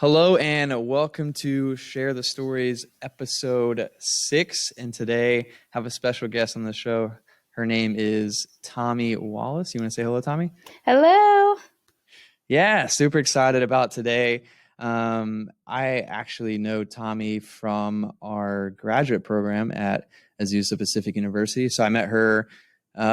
Hello and welcome to Share the Stories episode 6. And today I have a special guest on the show. Her name is Thomi Wallace. You want to say hello, Thomi? Hello. Yeah, super excited about today. I actually know Thomi from our graduate program at Azusa Pacific University. So I met her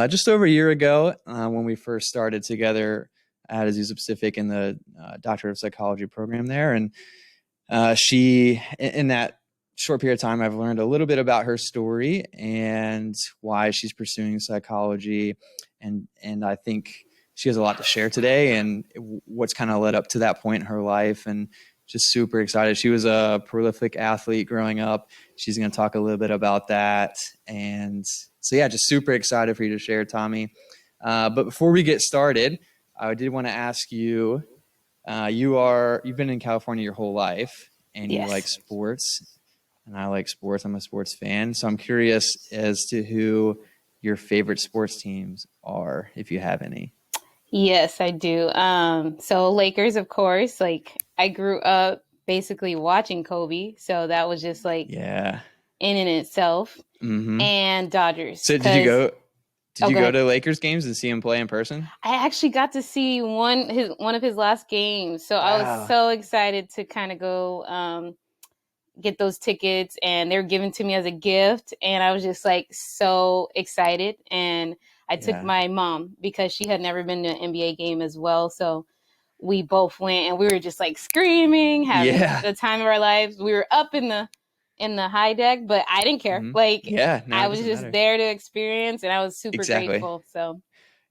just over a year ago when we first started together at Azusa Pacific in the Doctor of Psychology program there. And she, in that short period of time, I've learned a little bit about her story and why she's pursuing psychology. And I think she has a lot to share today and what's kind of led up to that point in her life. And just super excited. She was a prolific athlete growing up. She's going to talk a little bit about that. And so, yeah, just super excited for you to share, Thomi. But before we get started, I did want to ask you, you've been in California your whole life and you like Yes. sports and I like sports. I'm a sports fan. So I'm curious as to who your favorite sports teams are, if you have any. Yes, I do. So Lakers, of course. Like I grew up basically watching Kobe, so that was just like Yeah. in and itself. Mm-hmm. And Dodgers, So because did you go go ahead. to Lakers games and see him play in person? I actually got to see one of his last games, so I was Wow. so excited to kind of go get those tickets, and they were given to me as a gift, and I was just like so excited. And I took Yeah. my mom because she had never been to an NBA game as well, so we both went, and we were just like screaming, having Yeah. the time of our lives. We were up in the high deck, but I didn't care. Mm-hmm. Like Yeah. No, I it was doesn't just matter. there to experience, and I was super Exactly. grateful. So it was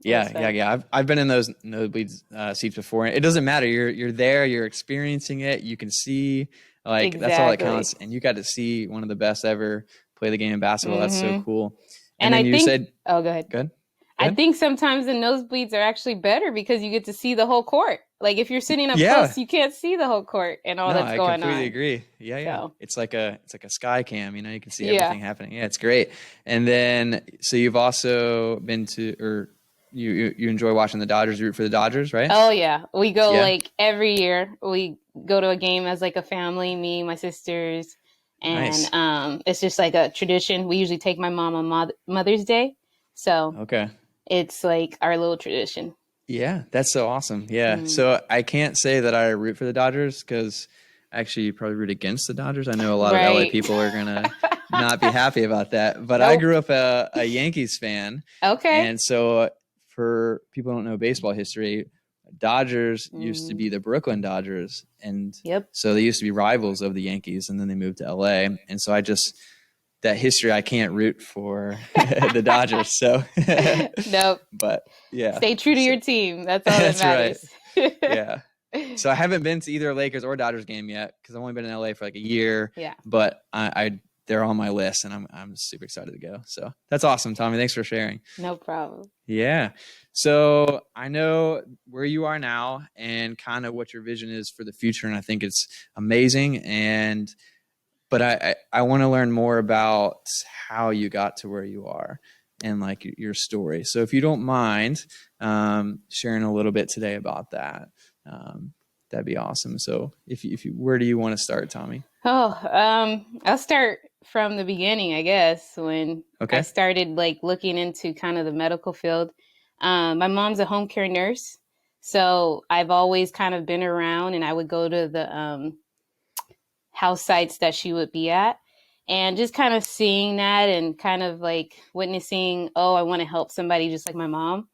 Yeah, yeah, fun. yeah. I've been in those nosebleeds seats before. It doesn't matter. You're there. You're experiencing it. You can see. Like that's all that Exactly. counts. And you got to see one of the best ever play the game of basketball. That's so hmm cool. And And then I you think, said, oh, go ahead. good, I good. think sometimes the nosebleeds are actually better because you get to see the whole court. Like if you're sitting up Yeah. close, you can't see the whole court and all No, that's I going completely on. agree. Yeah, yeah. So, It's like a sky cam. You can see yeah. everything happening. Yeah, it's great. And then so you've also been to, or you enjoy watching the Dodgers. You root for the Dodgers, right? Oh yeah. We go Yeah. like every year. We go to a game as like a family, me, my sisters, and Nice. it's just like a tradition. We usually take my mom on Mother's Day. So, Okay. it's like our little tradition. Yeah, that's so awesome. Yeah. Mm. So I can't say that I root for the Dodgers because actually you probably root against the Dodgers. I know a lot of LA Right. people are going to not be happy about that. But I Nope. grew up a Yankees fan. Okay. And so for people who don't know baseball history, Dodgers used to Mm. be the Brooklyn Dodgers. And Yep. so they used to be rivals of the Yankees. And then they moved to LA. And so that history, I can't root for the Dodgers. So, Nope. but yeah. Stay true to So, your team. That's all that that's right. matters. Yeah. So I haven't been to either Lakers or Dodgers game yet because I've only been in LA for like a year. Yeah. But I they're on my list and I'm super excited to go. So that's awesome, Thomi. Thanks for sharing. No problem. Yeah. So I know where you are now and kind of what your vision is for the future, and I think it's amazing. But I want to learn more about how you got to where you are and like your story. So if you don't mind sharing a little bit today about that, that'd be awesome. So where do you want to start, Thomi? Oh, I'll start from the beginning, I guess, when I Okay. started like looking into kind of the medical field. My mom's a home care nurse, so I've always kind of been around, and I would go to the house sites that she would be at, and just kind of seeing that and kind of like witnessing, oh, I want to help somebody just like my mom,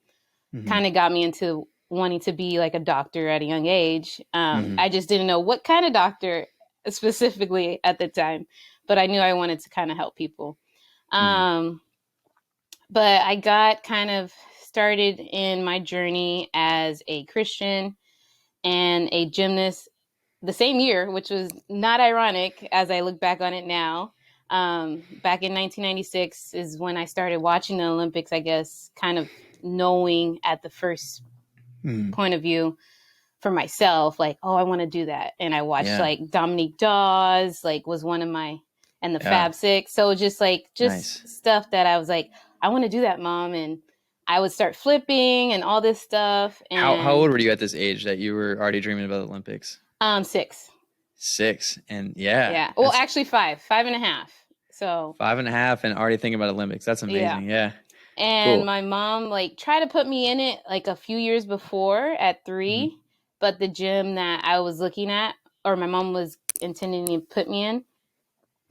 Mm-hmm. kind of got me into wanting to be like a doctor at a young age. Mm-hmm. I just didn't know what kind of doctor specifically at the time, but I knew I wanted to kind of help people. Mm-hmm. Um, but I got kind of started in my journey as a Christian and a gymnast the same year, which was not ironic as I look back on it now. Back in 1996 is when I started watching the Olympics, I guess, kind of knowing at the first Mm-hmm. point of view for myself, like, oh, I want to do that. And I watched Yeah. like Dominique Dawes, like was one of my, and the Yeah. Fab Six. So just Nice. stuff that I was like, I want to do that, mom. And I would start flipping and all this stuff. How old And were you at this age that you were already dreaming about the Olympics? 6. 6. And yeah, Yeah. Well, that's actually 5.5. So 5.5 and already thinking about Olympics. That's yeah. amazing. Yeah. And Cool. my mom like tried to put me in it like a few years before at Hmm. 3, but the gym that I was looking at, or my mom was intending to put me in,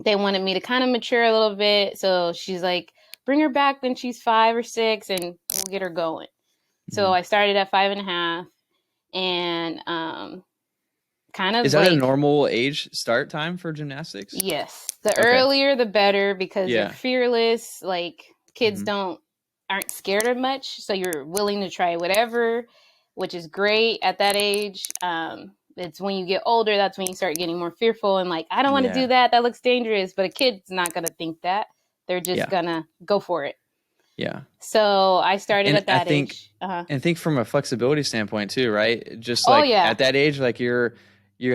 they wanted me to kind of mature a little bit. So she's like, bring her back when she's 5 or 6 and we'll get her going. So Hmm. I started at 5.5 and kind Is of that a like, normal age start time for gymnastics? yes, the Okay. earlier the better because they're Yeah. fearless. Like kids Hmm. aren't scared of much, so you're willing to try whatever, which is great at that age. It's when you get older that's when you start getting more fearful and like I don't want to do Yeah. that. That looks dangerous. But a kid's not gonna think that. They're just Yeah. gonna go for it. Yeah. So I started And at I that think age. Uh huh. and think from a flexibility standpoint too, right? Just Oh like yeah, at that age, like you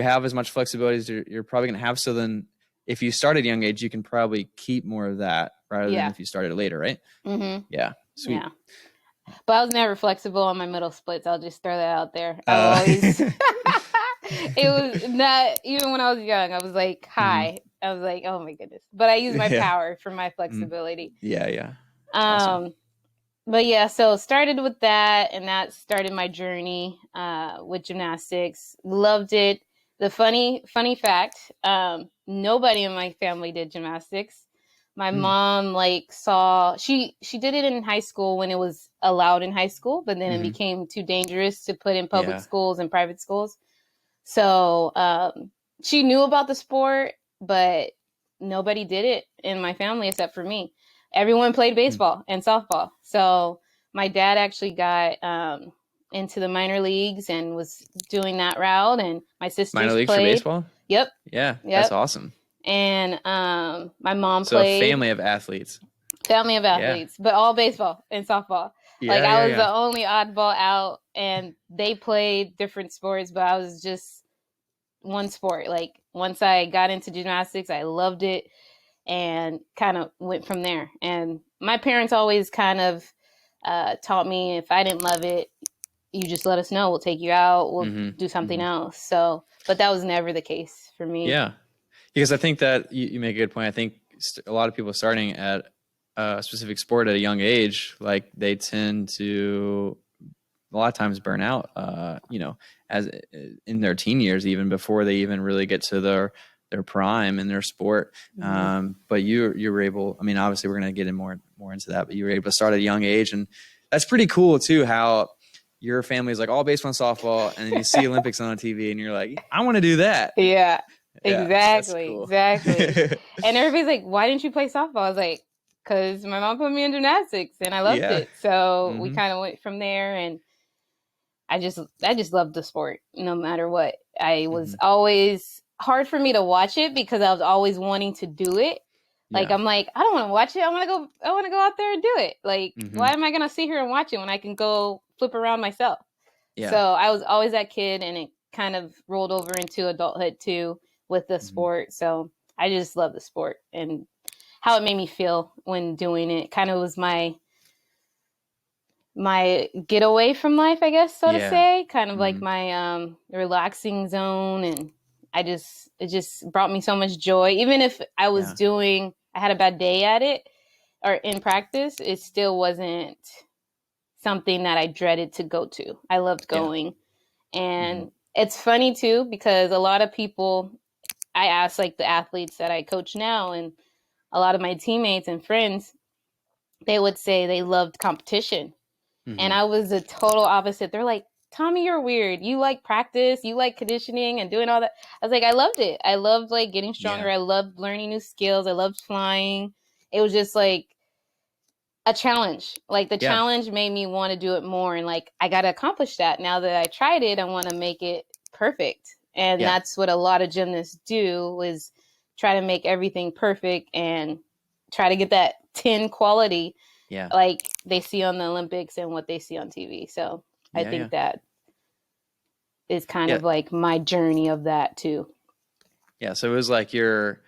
have as much flexibility as you're probably gonna have. So then if you start at a young age, you can probably keep more of that rather than yeah. if you started later, right? Mhm. Yeah. Sweet. Yeah. But I was never flexible on my middle splits. I'll just throw that out there. I've Uh always it was not even when I was young, I was like mhm. high. I was like, oh my goodness. But I use my Yeah. power for my Mhm. flexibility. Yeah, yeah. Awesome. Um but yeah, so started with that and that started my journey with gymnastics. Loved it. The funny fact, nobody in my family did gymnastics. My Mm. mom like saw she did it in high school when it was allowed in high school, but then it Mhm. became too dangerous to put in public Yeah. schools and private schools. So she knew about the sport, but nobody did it in my family except for me. Everyone played Mm. baseball and softball. So my dad actually got into the minor leagues and was doing that route, and my Minor sisters leagues for played. baseball? Yep, Yeah, that's yep. awesome. And my mom So a played. family of athletes. Family of Yeah. athletes, but all baseball and softball. Like Yeah, I yeah, was yeah. the only oddball out, and they played different sports, but I was just one sport. Like once I got into gymnastics, I loved it and kind of went from there. And my parents always kind of taught me if I didn't love it, you just let us know. We'll take you out. We'll Mhm. do something Mhm. else. So, but that was never the case for me. Yeah. Because I think that you make a good point. I think a lot of people starting at a specific sport at a young age, like they tend to a lot of times burn out, as in their teen years, even before they even really get to their prime in their sport. Mm-hmm. But you were able. I mean, obviously, we're going to get in more into that. But you were able to start at a young age, and that's pretty cool too. How your family is like all baseball and softball, and then you see Olympics on TV, and you're like, I want to do that. Yeah, Yeah, that's exactly, cool. exactly. And everybody's like, "Why didn't you play softball?" I was like, "Cause my mom put me in gymnastics, and I loved Yeah. it." So we Hmm. kind of went from there, and I just loved the sport, no matter what. I was Hmm. always hard for me to watch it because I was always wanting to do it. Like Yeah. I'm like, I don't want to watch it. I want to go out there and do it. Like, Hmm. why am I gonna sit here and watch it when I can go flip around myself? So Yeah. I was always that kid, and it kind of rolled over into adulthood too with the Hmm. sport. So I just love the sport and how it made me feel when doing it. Kind of was my getaway from life, I guess, so to Yeah. say. Kind of like Hmm. my relaxing zone, and it just brought me so much joy. Even if Yeah. I had a bad day at it or in practice, it still wasn't something that I dreaded to go to. I loved Yeah. going. Hmm. And it's funny too because a lot of people, I ask like the athletes that I coach now and a lot of my teammates and friends, they would say they loved competition. And Hmm. I was the total opposite. They're like, Thomi, you're weird. You like practice, you like conditioning and doing all that. I was like, I loved it. I loved like getting stronger. Yeah. I loved learning new skills. I loved flying. It was just like a challenge. Like the Yeah. challenge made me want to do it more. And like, I got to accomplish that. Now that I tried it, I want to make it perfect. And Yeah. that's what a lot of gymnasts do is try to make everything perfect and try to get that 10 quality Yeah. like they see on the Olympics and what they see on TV. So I Yeah. Yeah. think that is kind Yeah. of like my journey of that too. Yeah. So it was like your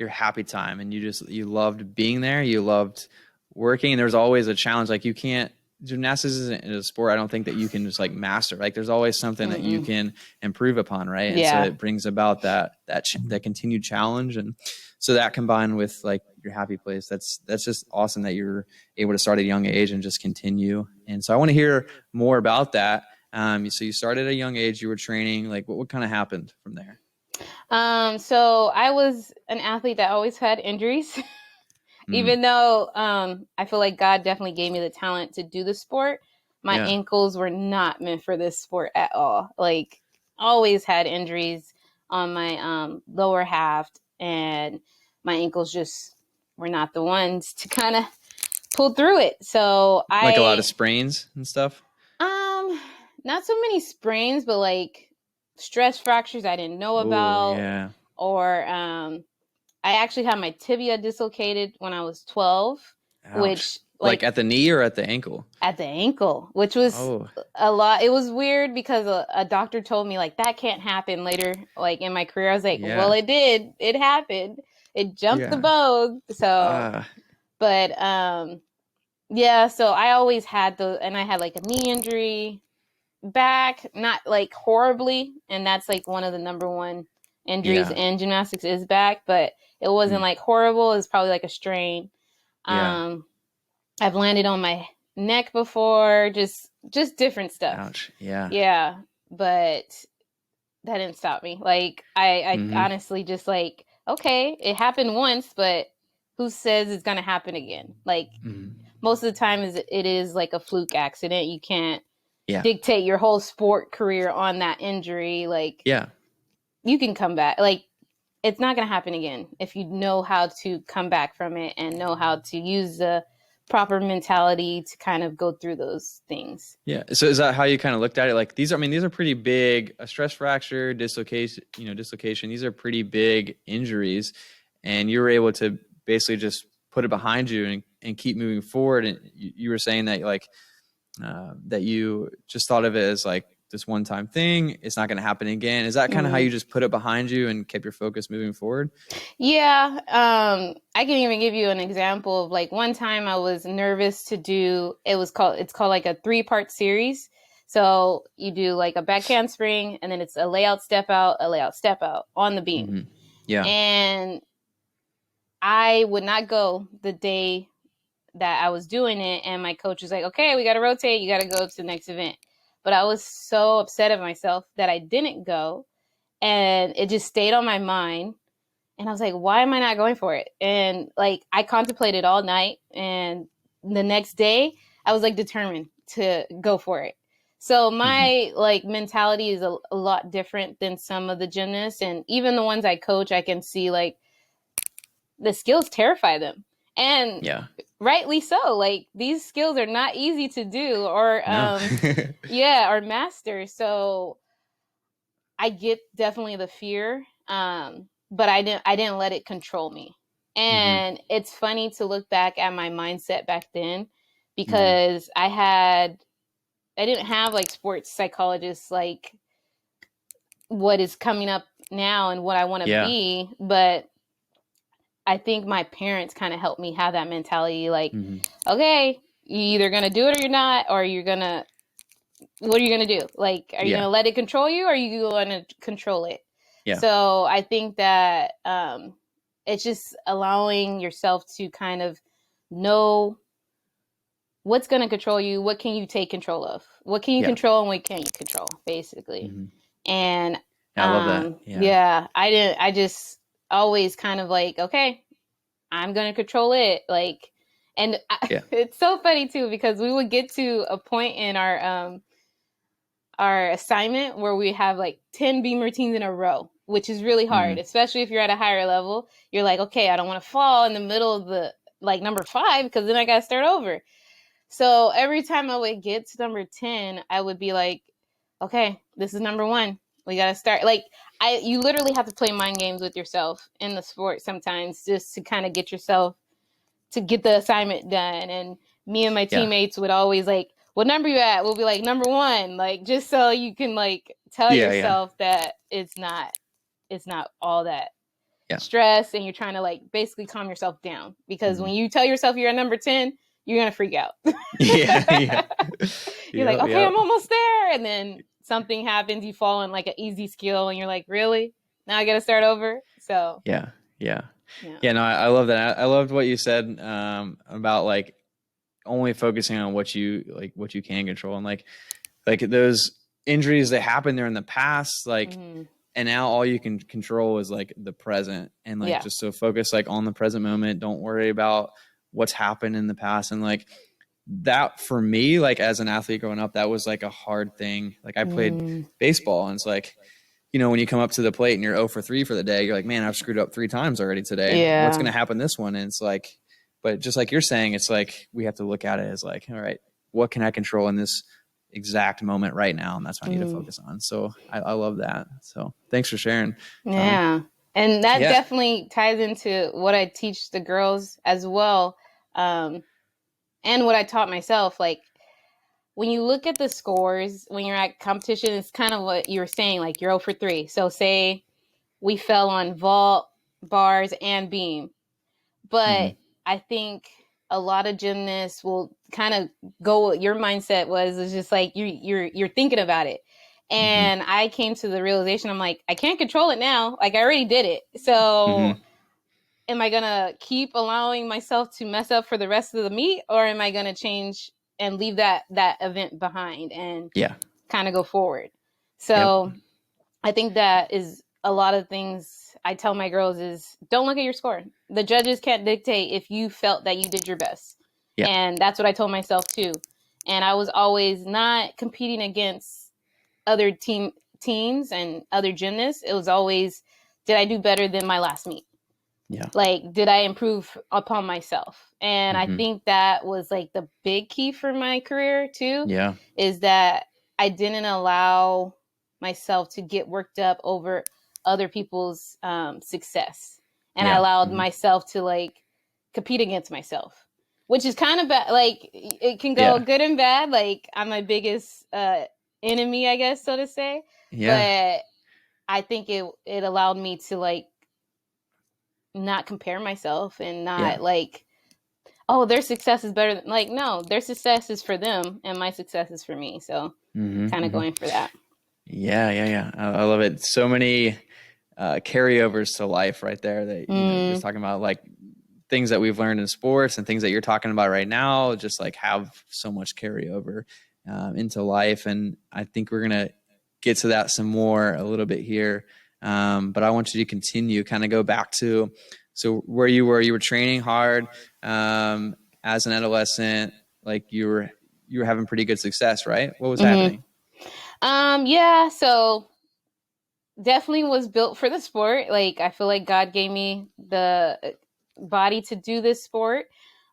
happy time, and you loved being there. You loved working, and there's always a challenge. Like you can't. gymnastics isn't a sport I don't think that you can just like master. Like there's always something that you Mm-mm. can improve upon, right? And so Yeah. it brings about that continued challenge, and so that combined with like your happy place, that's just awesome that you're able to start at a young age and just continue. And so I want to hear more about that. So you started at a young age, you were training. Like what kind of happened from there? So I was an athlete that always had injuries. Mm, Even though I feel like God definitely gave me the talent to do the sport, my yeah. ankles were not meant for this sport at all. Like, always had injuries on my lower half, and my ankles just were not the ones to kind of pull through it. So Like a lot of I, sprains and stuff. um, not so many sprains, but like stress fractures I didn't know Oh about, yeah. or I actually had my tibia dislocated when I was 12, Ouch. which Like like at the knee or at the ankle? at the ankle, which was Oh, a lot. It was weird because a doctor told me like that can't happen later, like in my career. I was like, well, yeah. it did. It happened. It jumped the Yeah. bone. So, Ah, but yeah. So I always had and I had like a knee injury, back, not like horribly, and that's like one of the number one injuries yeah. in gymnastics is back, but it wasn't Mm, like horrible. It's probably like a strain. yeah. Um, I've landed on my neck before, just different stuff. Ouch. Yeah. Yeah, but that didn't stop me. Like I Mm-hmm. honestly just like, okay, it happened once, but who says it's gonna happen again? Like Mm-hmm. most of the time it is like a fluke accident. You can't Yeah. dictate your whole sport career on that injury. Like Yeah. you can come back. Like it's not going to happen again if you know how to come back from it and know how to use the proper mentality to kind of go through those things. Yeah. So is that how you kind of looked at it? Like these are, I mean, these are pretty big, a stress fracture, dislocation. These are pretty big injuries. And you were able to basically just put it behind you and keep moving forward. And you were saying that like, that you just thought of it as like this one time thing. It's not going to happen again. Is that kind of how Mm. you just put it behind you and kept your focus moving forward? Yeah, I can even give you an example of like one time I was nervous to do. It's called like a 3-part series. So you do like a back handspring, and then it's a layout step out, a layout step out on the beam. Mm-hmm. Yeah. And I would not go the day that I was doing it, and my coach was like, "Okay, we got to rotate. You got to go to the next event." But I was so upset at myself that I didn't go, and it just stayed on my mind. And I was like, "Why am I not going for it?" And like I contemplated all night, and the next day I was like determined to go for it. So Mm-hmm. my like mentality is a lot different than some of the gymnasts, and even the ones I coach, I can see like the skills terrify them. And Yeah. rightly so. Like these skills are not easy to do or No. yeah, or master. So I get definitely the fear. But I didn't let it control me. Mm-hmm. And it's funny to look back at my mindset back then Mm-hmm. because I didn't have like sports psychologists like what is coming up now and what I want to Yeah. be, but I think my parents kind of helped me have that mentality like, Mm-hmm. okay, you either going to do it or you're not, or what are you going to do? Like, are you going Yeah. to let it control you or are you going to control it? Yeah. So I think that it's just allowing yourself to kind of know what's going to control you, what can you take control of, what can you Yeah. control and what can't you control, basically. Mm-hmm. And I love that. Yeah. yeah, I just always kind of like, okay, I'm gonna control it. Like, and Yeah. it's so funny too because we would get to a point in our assignment where we have like 10 beam routines in a row, which is really hard, Mm-hmm. especially if you're at a higher level. You're like, okay, I don't want to fall in the middle of the like number 5 because then I gotta start over. So every time I would get to number 10, I would be like, okay, this is number 1. We gotta start. Like you literally have to play mind games with yourself in the sport sometimes just to kind of get yourself to get the assignment done. And me and my Yeah. teammates would always like, what number you at? We'll be like number 1, like just so you can like tell Yeah. Yeah. yourself that it's not all that Yeah. stress and you're trying to like basically calm yourself down because Mm-hmm. when you tell yourself you're at number 10, you're going to freak out. Yeah, yeah. You're like, Yep, okay, yep. I'm almost there. And then something happens, you fall on like an easy skill and you're like, really? Now I got to start over. So, Yeah, yeah. yeah. Yeah, no, I love that. I loved what you said about like only focusing on what you can control, and like those injuries that happened there in the past, like, Mm-hmm. and now all you can control is like the present, and like Yeah. just so focus like on the present moment. Don't worry about what's happened in the past. And like that for me, like as an athlete growing up, that was like a hard thing. Like I played Mm. baseball, and it's like, you know, when you come up to the plate and you're 0 for 3 for the day, you're like, man, I've screwed up 3 times already today. What's going Yeah. to happen this one? And it's like, but just like you're saying, it's like we have to look at it as like, all right, what can I control in this exact moment right now? And that's what I need to Mm. focus on. So I love that. So thanks for sharing, Tommy. Yeah. And that Yeah. definitely ties into what I teach the girls as well. Um, and what I taught myself. Like, when you look at the scores, when you're at competition, it's kind of what you were saying, like you're 0 for 3. So, say we fell on vault, bars, and beam. Mm-hmm. But I think a lot of gymnasts will kind of go what your mindset was. It's just like you're thinking about it. Mm-hmm. And I came to the realization, I'm like, I can't control it now. Like I already did it. So Mm-hmm. am I gonna keep allowing myself to mess up for the rest of the meet, or am I gonna change and leave that event behind and Yeah. kind of go forward? Yep. So I think that is a lot of things I tell my girls is don't look at your score. The judges can't dictate if you felt that you did your best. Yeah. And that's what I told myself too. And I was always not competing against other teams and other gymnasts. It was always, did I do better than my last meet? Yeah. Like, did I improve upon myself? And I Mm-hmm. think that was like the big key for my career too, Yeah. is that I didn't allow myself to get worked up over other people's success. And I Yeah. allowed Mm-hmm. myself to like compete against myself, which is kind of bad. Like it can go Yeah. good and bad. Like I'm my biggest enemy, I guess, so to say. Yeah. But I think it allowed me to like not compare myself and Yeah. not like, oh, their success is better than, like, no, their success is for them and my success is for me. So Mm-hmm. kind of Mm-hmm. going for that. Yeah. Yeah. Yeah. I love it. So many carryovers to life right there that, you know, you're Mm, just talking about like things that we've learned in sports and things that you're talking about right now, just like have so much carryover into life. And I think we're going to get to that some more a little bit here. But I want you to continue, kind of go back to, so where you were training hard as an adolescent, like you were having pretty good success, right? What was mm-hmm. happening? Yeah, so definitely was built for the sport. Like I feel like God gave me the body to do this sport.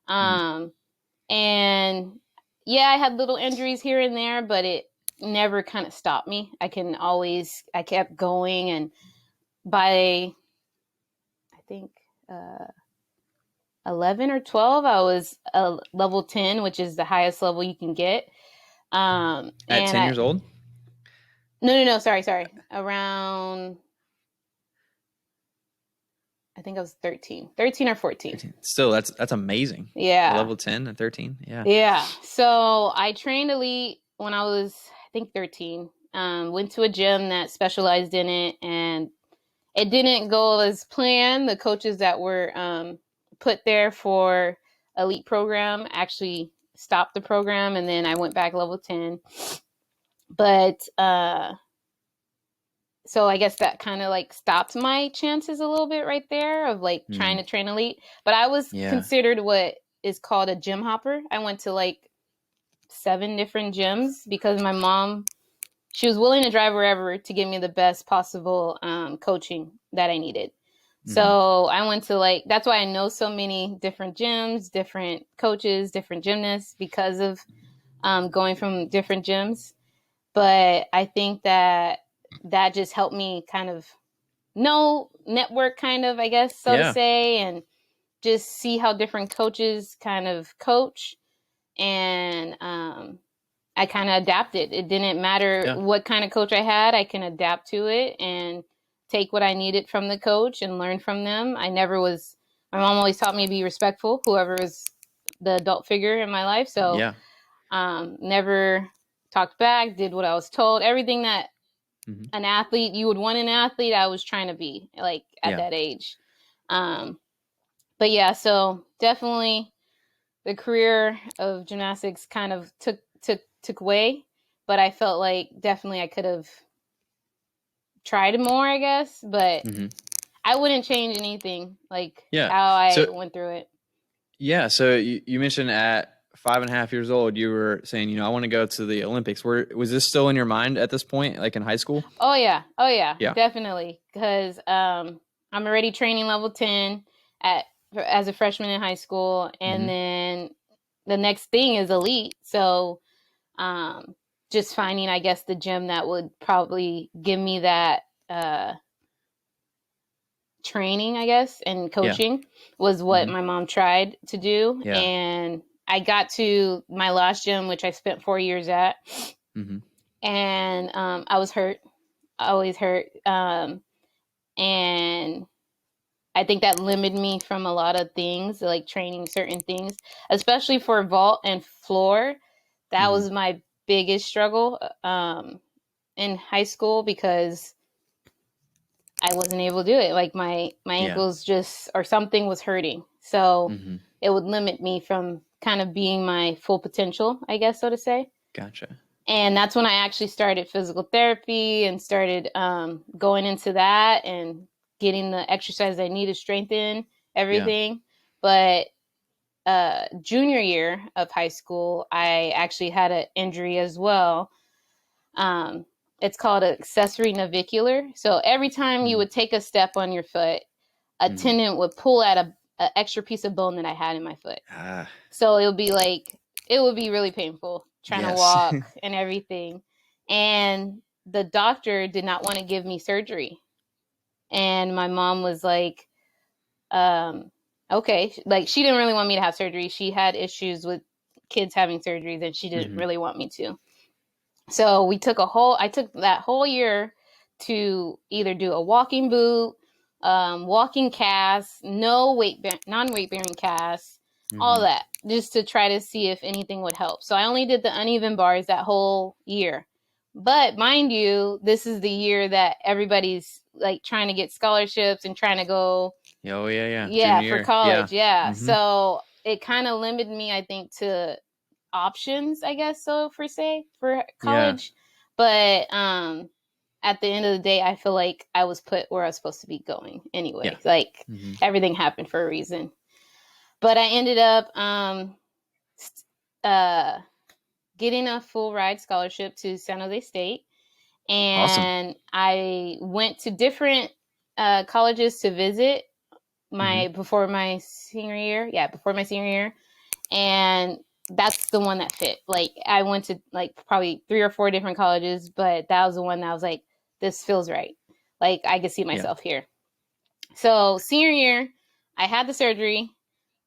Mm-hmm. Um, and yeah, I had little injuries here and there, but it never kind of stopped me. I kept going. And by, I think, uh, 11 or 12, I was a level 10, which is the highest level you can get. At And 10 years old? no, sorry. Around, I think I was 13 or 14. 13. Still, that's amazing. A Yeah. level 10 at 13. Yeah. Yeah. So I trained elite when I was, I think, 13. Went to a gym that specialized in it, and it didn't go as planned. The coaches that were put there for elite program actually stopped the program, and then I went back level 10. But so I guess that kind of like stopped my chances a little bit right there of like trying Mm, to train elite. But I was yeah. considered what is called a gym hopper. I went to like 7 different gyms because my mom, she was willing to drive wherever to give me the best possible coaching that I needed. Hmm. So I went to like, that's why I know so many different gyms, different coaches, different gymnasts because of going from different gyms. But I think that that just helped me kind of know network, kind of, I guess, so to Yeah. say, and just see how different coaches kind of coach. And I kind of adapted. It didn't matter Yeah. what kind of coach I had, I can adapt to it and take what I needed from the coach and learn from them. My mom always taught me to be respectful, whoever was the adult figure in my life. So Yeah. never talked back, did what I was told. Everything that Hmm. an athlete, you would want an athlete, I was trying to be like at Yeah. that age. But yeah, so definitely the career of gymnastics kind of took away, but I felt like definitely I could have tried more, I guess, but Hmm. I wouldn't change anything like Yeah. how I So went through it. yeah. So you mentioned at 5.5 years old, you were saying, I want to go to the Olympics. Was this still in your mind at this point, like in high school? Oh yeah, Yeah. definitely. Because I'm already training level 10 at as a freshman in high school, and Hmm. then the next thing is elite. So um, just finding, I guess, the gym that would probably give me that training, I guess, and Yeah. coaching was what Hmm. my mom tried to do, Yeah. and I got to my last gym, which I spent 4 years at, Hmm. and I was hurt, always hurt. And I think that limited me from a lot of things, like training certain things, especially for vault and floor. That Hmm. was my biggest struggle in high school because I wasn't able to do it. Like my Yeah. ankles just or something was hurting, so Hmm. it would limit me from kind of being my full potential, I guess, so to say. Gotcha. And that's when I actually started physical therapy and started going into that and getting the exercise I need to strengthen Yeah. everything. But junior year of high school, I actually had an injury as well. Um, it's called accessory navicular. So every time you Hmm. would take a step on your foot, a Hmm. tendon would pull at a extra piece of bone that I had in my foot. Ah. So it would be really painful trying to Yes. walk and everything. And the doctor did not want to give me surgery. And my mom was like, okay, like she didn't really want me to have surgery. She had issues with kids having surgeries and she didn't Hmm. really want me to. So I took that whole year to either do a walking boot, walking cast, non-weight bearing cast, all Hmm. that, just to try to see if anything would help. So I only did the uneven bars that whole year. But mind you, this is the year that everybody's like trying to get scholarships and trying to go, Oh yeah, yeah. yeah, Junior for year. Yeah. college. Yeah. Hmm. So it kind of limited me, I think, to options, I guess so for Yeah. college. But at the end of the day, I feel like I was put where I was supposed to be going Yeah. anyway. Like Hmm. everything happened for a reason. But I ended up uh getting a full ride scholarship to San Jose State, Awesome. and I went to different colleges to visit Hmm. my before my senior year. Yeah, before my senior year, and that's the one that fit. Like I went to like probably 3 or 4 different colleges, but that was the one that I was like, this feels right. Like I could see Yeah. myself here. So senior year, I had the surgery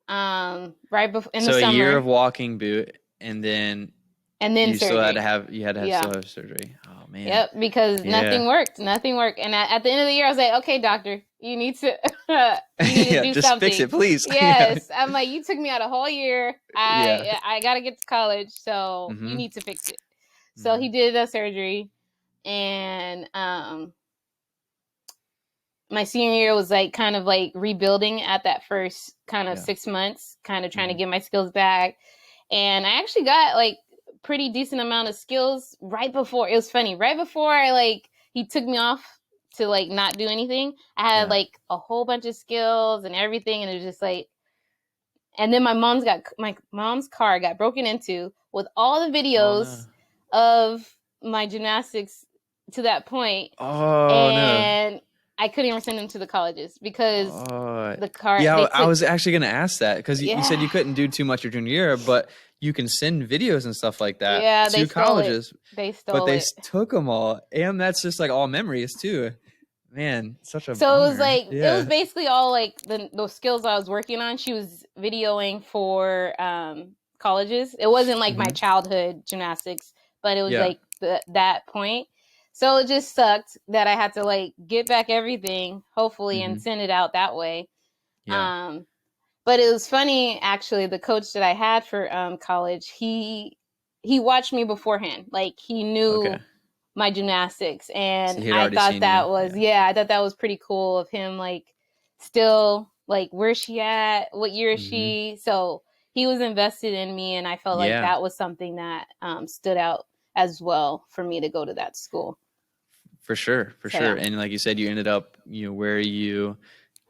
right before in the So a year summer, of walking boot, and then and then surgery. you had to have Yeah. still have surgery. Oh man. Yep, because Yeah. nothing worked. Nothing worked. And at the end of the year, I was like, okay, doctor, you need to you need to Yeah. do Just fix something. it, please. Yeah. Yes. I'm like, you took me out a whole year. Yeah. I gotta get to college, so you Hmm. need to fix it. So he Hmm. did a surgery, and my senior year was like kind of like rebuilding at that first kind of Yeah. 6 months, kind of trying to Hmm. get my skills back. And I actually got like pretty decent amount of skills right before. It was funny. Right before I like he took me off to like not do anything, I had Yeah. like a whole bunch of skills and everything, and it was just like. And then my mom's car got broken into with all the Oh no. videos of my gymnastics to that point, Oh no. and I couldn't even send them to the colleges because Oh, the car yeah. they I took. was actually going to ask that because you said Yeah, you couldn't do too much your junior year, but you can send videos and stuff like that yeah, they to stole it. colleges. They But stole they it. took them all, and that's just like all memories too. Man, such a So it was bummer. like it was Yeah. basically all like those skills I was working on. She was videoing for colleges. It wasn't like my Hmm. childhood gymnastics, but it was Yeah. like that point. So it just sucked that I had to like get back everything, hopefully, and Hmm. send it out that way. Yeah. Um, But it was funny, actually. The coach that I had for college, he watched me beforehand. Like he Okay. knew my gymnastics, So and he had I already thought seen you. that was I thought that was pretty cool of him. Like still like where's she at? What year is Hmm. she? So he was invested in me, and I felt like Yeah, that was something that stood out as well for me to go to that school. for sure, for So sure. yeah. And like you said, you ended up, where you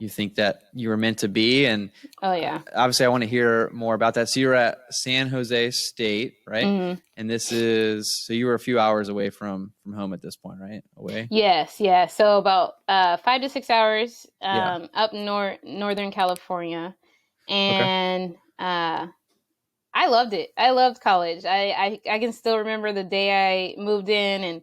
think that you were meant to be. And Oh yeah. obviously, I want to hear more about that. So you were at San Jose State, right? Hmm. And this is so you were a few hours away from home at this point, right? Away. Yes, yeah. So about 5 to 6 hours Yeah. up northern California, Okay. and I loved it. I loved college. I can still remember the day I moved in and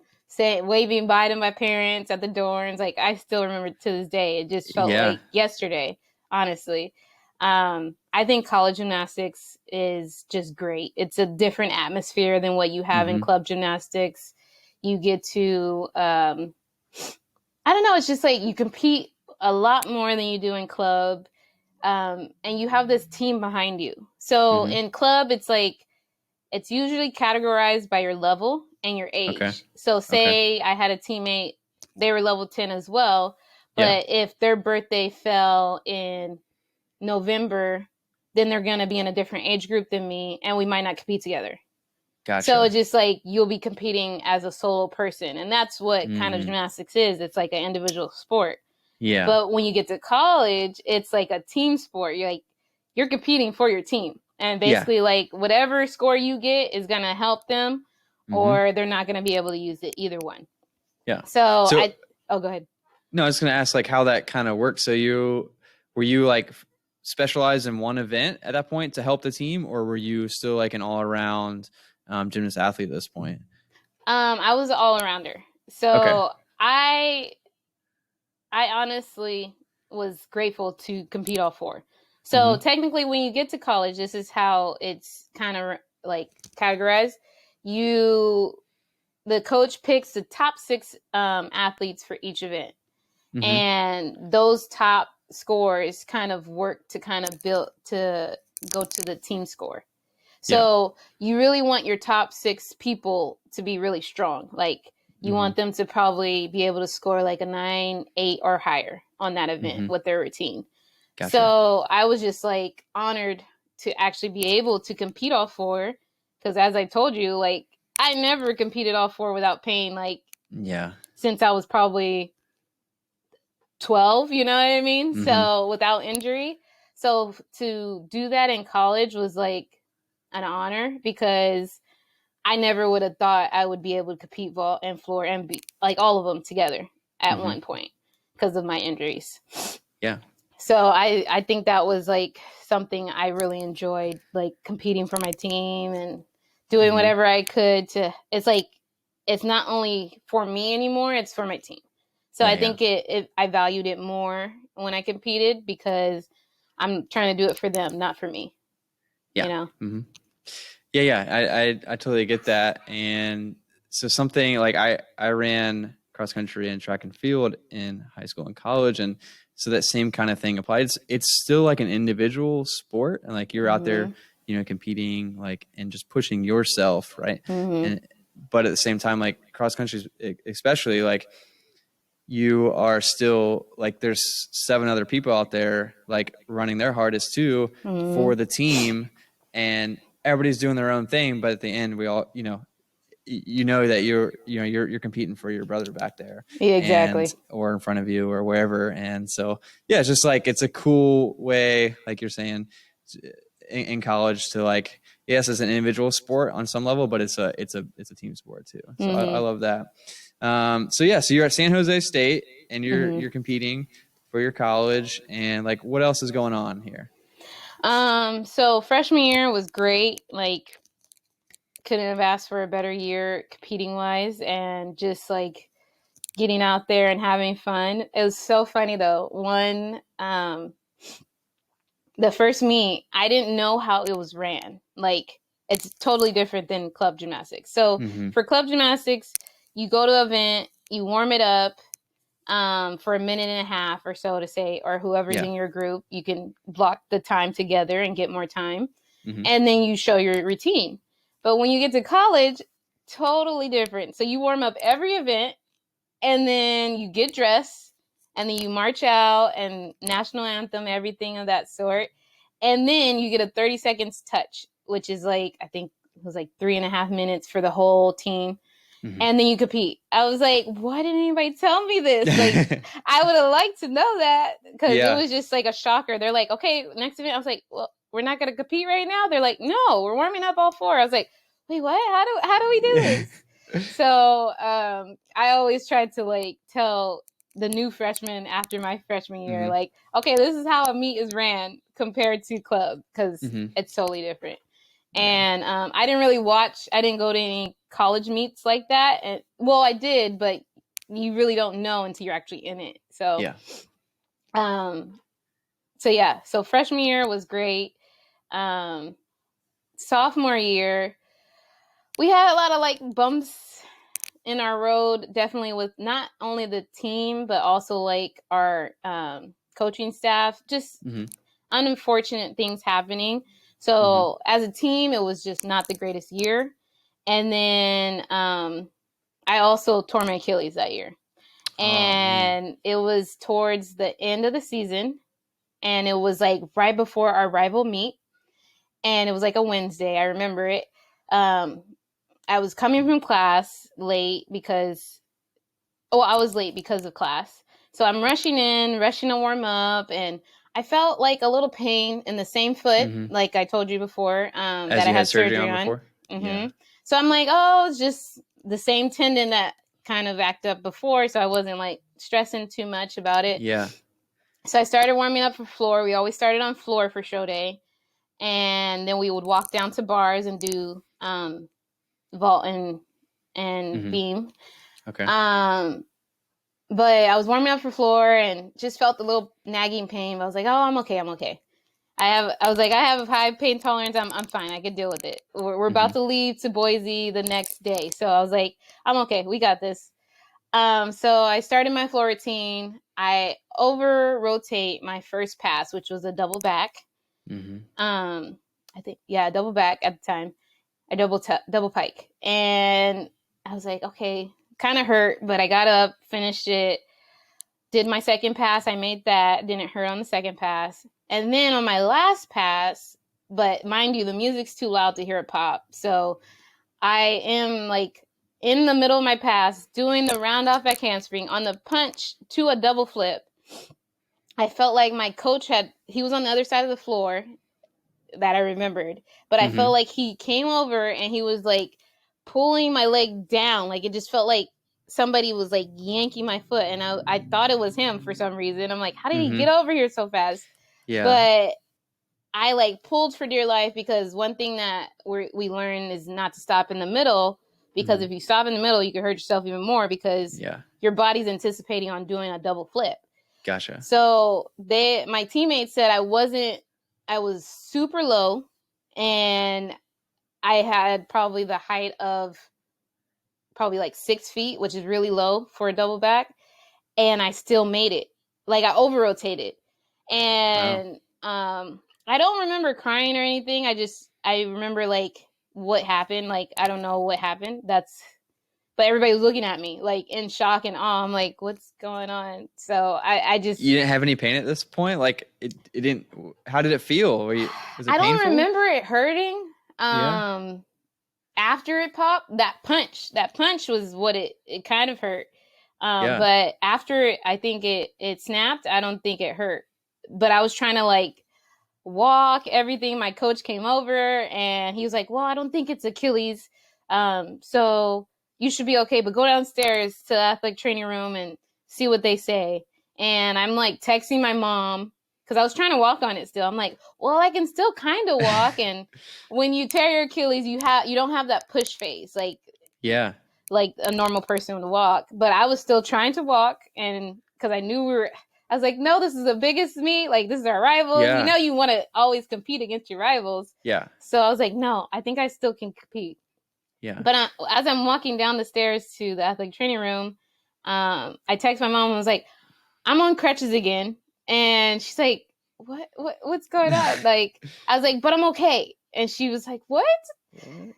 waving bye to my parents at the dorms. Like I still remember to this day. It just felt Yeah. like yesterday, honestly. I think college gymnastics is just great. It's a different atmosphere than what you have in Hmm. club gymnastics. You get to I don't know, it's just like you compete a lot more than you do in club. And you have this team behind you. So Hmm. in club, it's like it's usually categorized by your level and your Okay. age. So Okay. say I had a teammate, they were level 10 as well, Yeah. but if their birthday fell in November, then they're going to be in a different age group than me and we might not compete together. So Gotcha. it's just like you'll be competing as a solo person. And that's what kind of Hmm. gymnastics is. It's like an individual sport. Yeah. But when you get to college, it's like a team sport. You're competing for your team. And Yeah. basically like whatever score you get is gonna help them Hmm. or they're not gonna be able to use it either one. Yeah. So So I oh go ahead. no, I was going to ask like how that kind of works. So were you like specialized in one event at that point to help the team, or were you still like an all around gymnast athlete at this point? I was an all arounder. Okay. So I honestly was grateful to compete all four. So Hmm. technically, when you get to college, this is how it's kind of like categorized. You, the coach picks the top six athletes for each event, Hmm. and those top scores kind of work to kind of build to go to the team score. Yeah. So you really want your top six people to be really strong. Like you Hmm. want them to probably be able to score like a 9, 8, or higher on that event Hmm. with their routine. Gotcha. So I was just like honored to actually be able to compete all four. Because as I told you, like I never competed all four without pain. Like Yeah. since I was probably 12, you know what I mean? Hmm. So without injury. So to do that in college was like an honor because I never would have thought I would be able to compete vault and floor and be like all of them together at Hmm. one point because of my injuries. Yeah. So I think that was like something I really enjoyed, like competing for my team and doing Hmm. whatever I could to. It's like it's not only for me anymore; it's for my team. So Yeah. I Yeah. think I valued it more when I competed because I'm trying to do it for them, not for me. You Yeah. know. Hmm. Yeah. Yeah. I totally get that. And so something like I ran cross country and track and field in high school and college, and so that same kind of thing applies. It's still like an individual sport, and like you're out there, Mhm. competing like and just pushing yourself, right? Mhm. And but at the same time, like cross country, especially like you are still like there's seven other people out there like running their hardest too Mhm. for the team, and everybody's doing their own thing, but at the end we all that you're competing for your brother back there Yeah, and exactly. or in front of you or wherever. And so yeah, it's just like it's a cool way, like you're saying, in college to like, yes, it's an individual sport on some level, but it's a team sport too. So I Mhm. love that. So yeah, so you're at San Jose State and you're Mhm. you're competing for your college, and like what else is going on here? So freshman year was great. Like couldn't have asked for a better year competing wise and just like getting out there and having fun. It was so funny though. The first meet, I didn't know how it was ran. Like it's totally different than club gymnastics. So Mm-hmm. for club gymnastics, you go to an event, you warm it up, for a minute and a half or so to say, or whoever's Yeah. in your group, you can block the time together and get more time. Mm-hmm. And then you show your routine. But when you get to college, totally different. So you warm up every event, and then you get dressed, and then you march out and national anthem, everything of that sort. And then you get a 30 seconds touch, which is like, I think it was like 3.5 minutes for the whole team. Mm-hmm. And then you compete. I was like, why didn't anybody tell me this? Like, I would have liked to know that, because it Yeah. was just like a shocker. They're like, okay, next event. I was like, well, we're not going to compete right now. They're like, no, we're warming up all four. I was like, wait, what? How do we do this? So I always tried to like tell the new freshmen after my freshman year, Mm-hmm. like, okay, this is how a meet is ran compared to club, because Mm-hmm. it's totally different. Yeah. And I didn't go to any college meets like that. And well, I did, but you really don't know until you're actually in it. So Yeah. So freshman year was great. Sophomore year, we had a lot of like bumps in our road, definitely with not only the team, but also like our coaching staff, just Mm-hmm. unfortunate things happening. So as a team, it was just not the greatest year. And then I also tore my Achilles that year. And it was towards the end of the season. And it was like right before our rival meet. And it was like a Wednesday. I remember it. I was coming from class late because, I was late because of class. So I'm rushing to warm up, and I felt like a little pain in the same foot, like I told you before, As that I you had had surgery surgery on on. before? Yeah. So I'm like, oh, it's just the same tendon that kind of acted up before, so I wasn't like stressing too much about it. Yeah. So I started warming up for floor. We always started on floor for show day, and then we would walk down to bars and do vault and beam. Okay. But I was warming up for floor and just felt a little nagging pain. But I was like, oh, I'm okay. I was like, I have a high pain tolerance. I'm fine. I can deal with it. We're about to leave to Boise the next day. So I was like, I'm okay. We got this. So I started my floor routine. I over rotate my first pass, which was a double back. I think, yeah, double back at the time. I double pike. And I was like, okay, kind of hurt, but I got up, finished it, did my second pass. I made that, didn't hurt on the second pass. And then on my last pass, but mind you, the music's too loud to hear it pop. So I am like in the middle of my pass, doing the round off back handspring on the punch to a double flip. I felt like my coach he was on the other side of the floor, that I remembered, but I felt like he came over and he was like pulling my leg down. Like it just felt like somebody was like yanking my foot, and I thought it was him for some reason. I'm like, how did he get over here so fast? Yeah. But I like pulled for dear life, because one thing that we learn is not to stop in the middle, because if you stop in the middle, you can hurt yourself even more, because your body's anticipating on doing a double flip. Gotcha. So my teammates said I was super low, and I had probably the height of probably like 6 feet, which is really low for a double back. And I still made it. Like I over rotated. And I don't remember crying or anything. I remember like what happened. Like, I don't know what happened. But everybody was looking at me like in shock and awe. I'm like, what's going on? So I just. You didn't have any pain at this point? Like it didn't. How did it feel? Was it I don't painful? remember it hurting. After it popped, that punch was what it kind of hurt. But after I think it snapped, I don't think it hurt. But I was trying to like walk everything. My coach came over and he was like, well, I don't think it's Achilles. So you should be okay, but go downstairs to the athletic training room and see what they say. And I'm like texting my mom, because I was trying to walk on it still. I'm like, well, I can still kind of walk. And when you tear your Achilles, you don't have that push phase, like a normal person would walk. But I was still trying to walk, and because I knew I was like, no, this is the biggest meet. Like, this is our rivals. You know, you want to always compete against your rivals. Yeah. So I was like, no, I think I still can compete. Yeah. But as I'm walking down the stairs to the athletic training room, I text my mom and was like, I'm on crutches again. And she's like, what's going on? Like, I was like, but I'm okay. And she was like, what?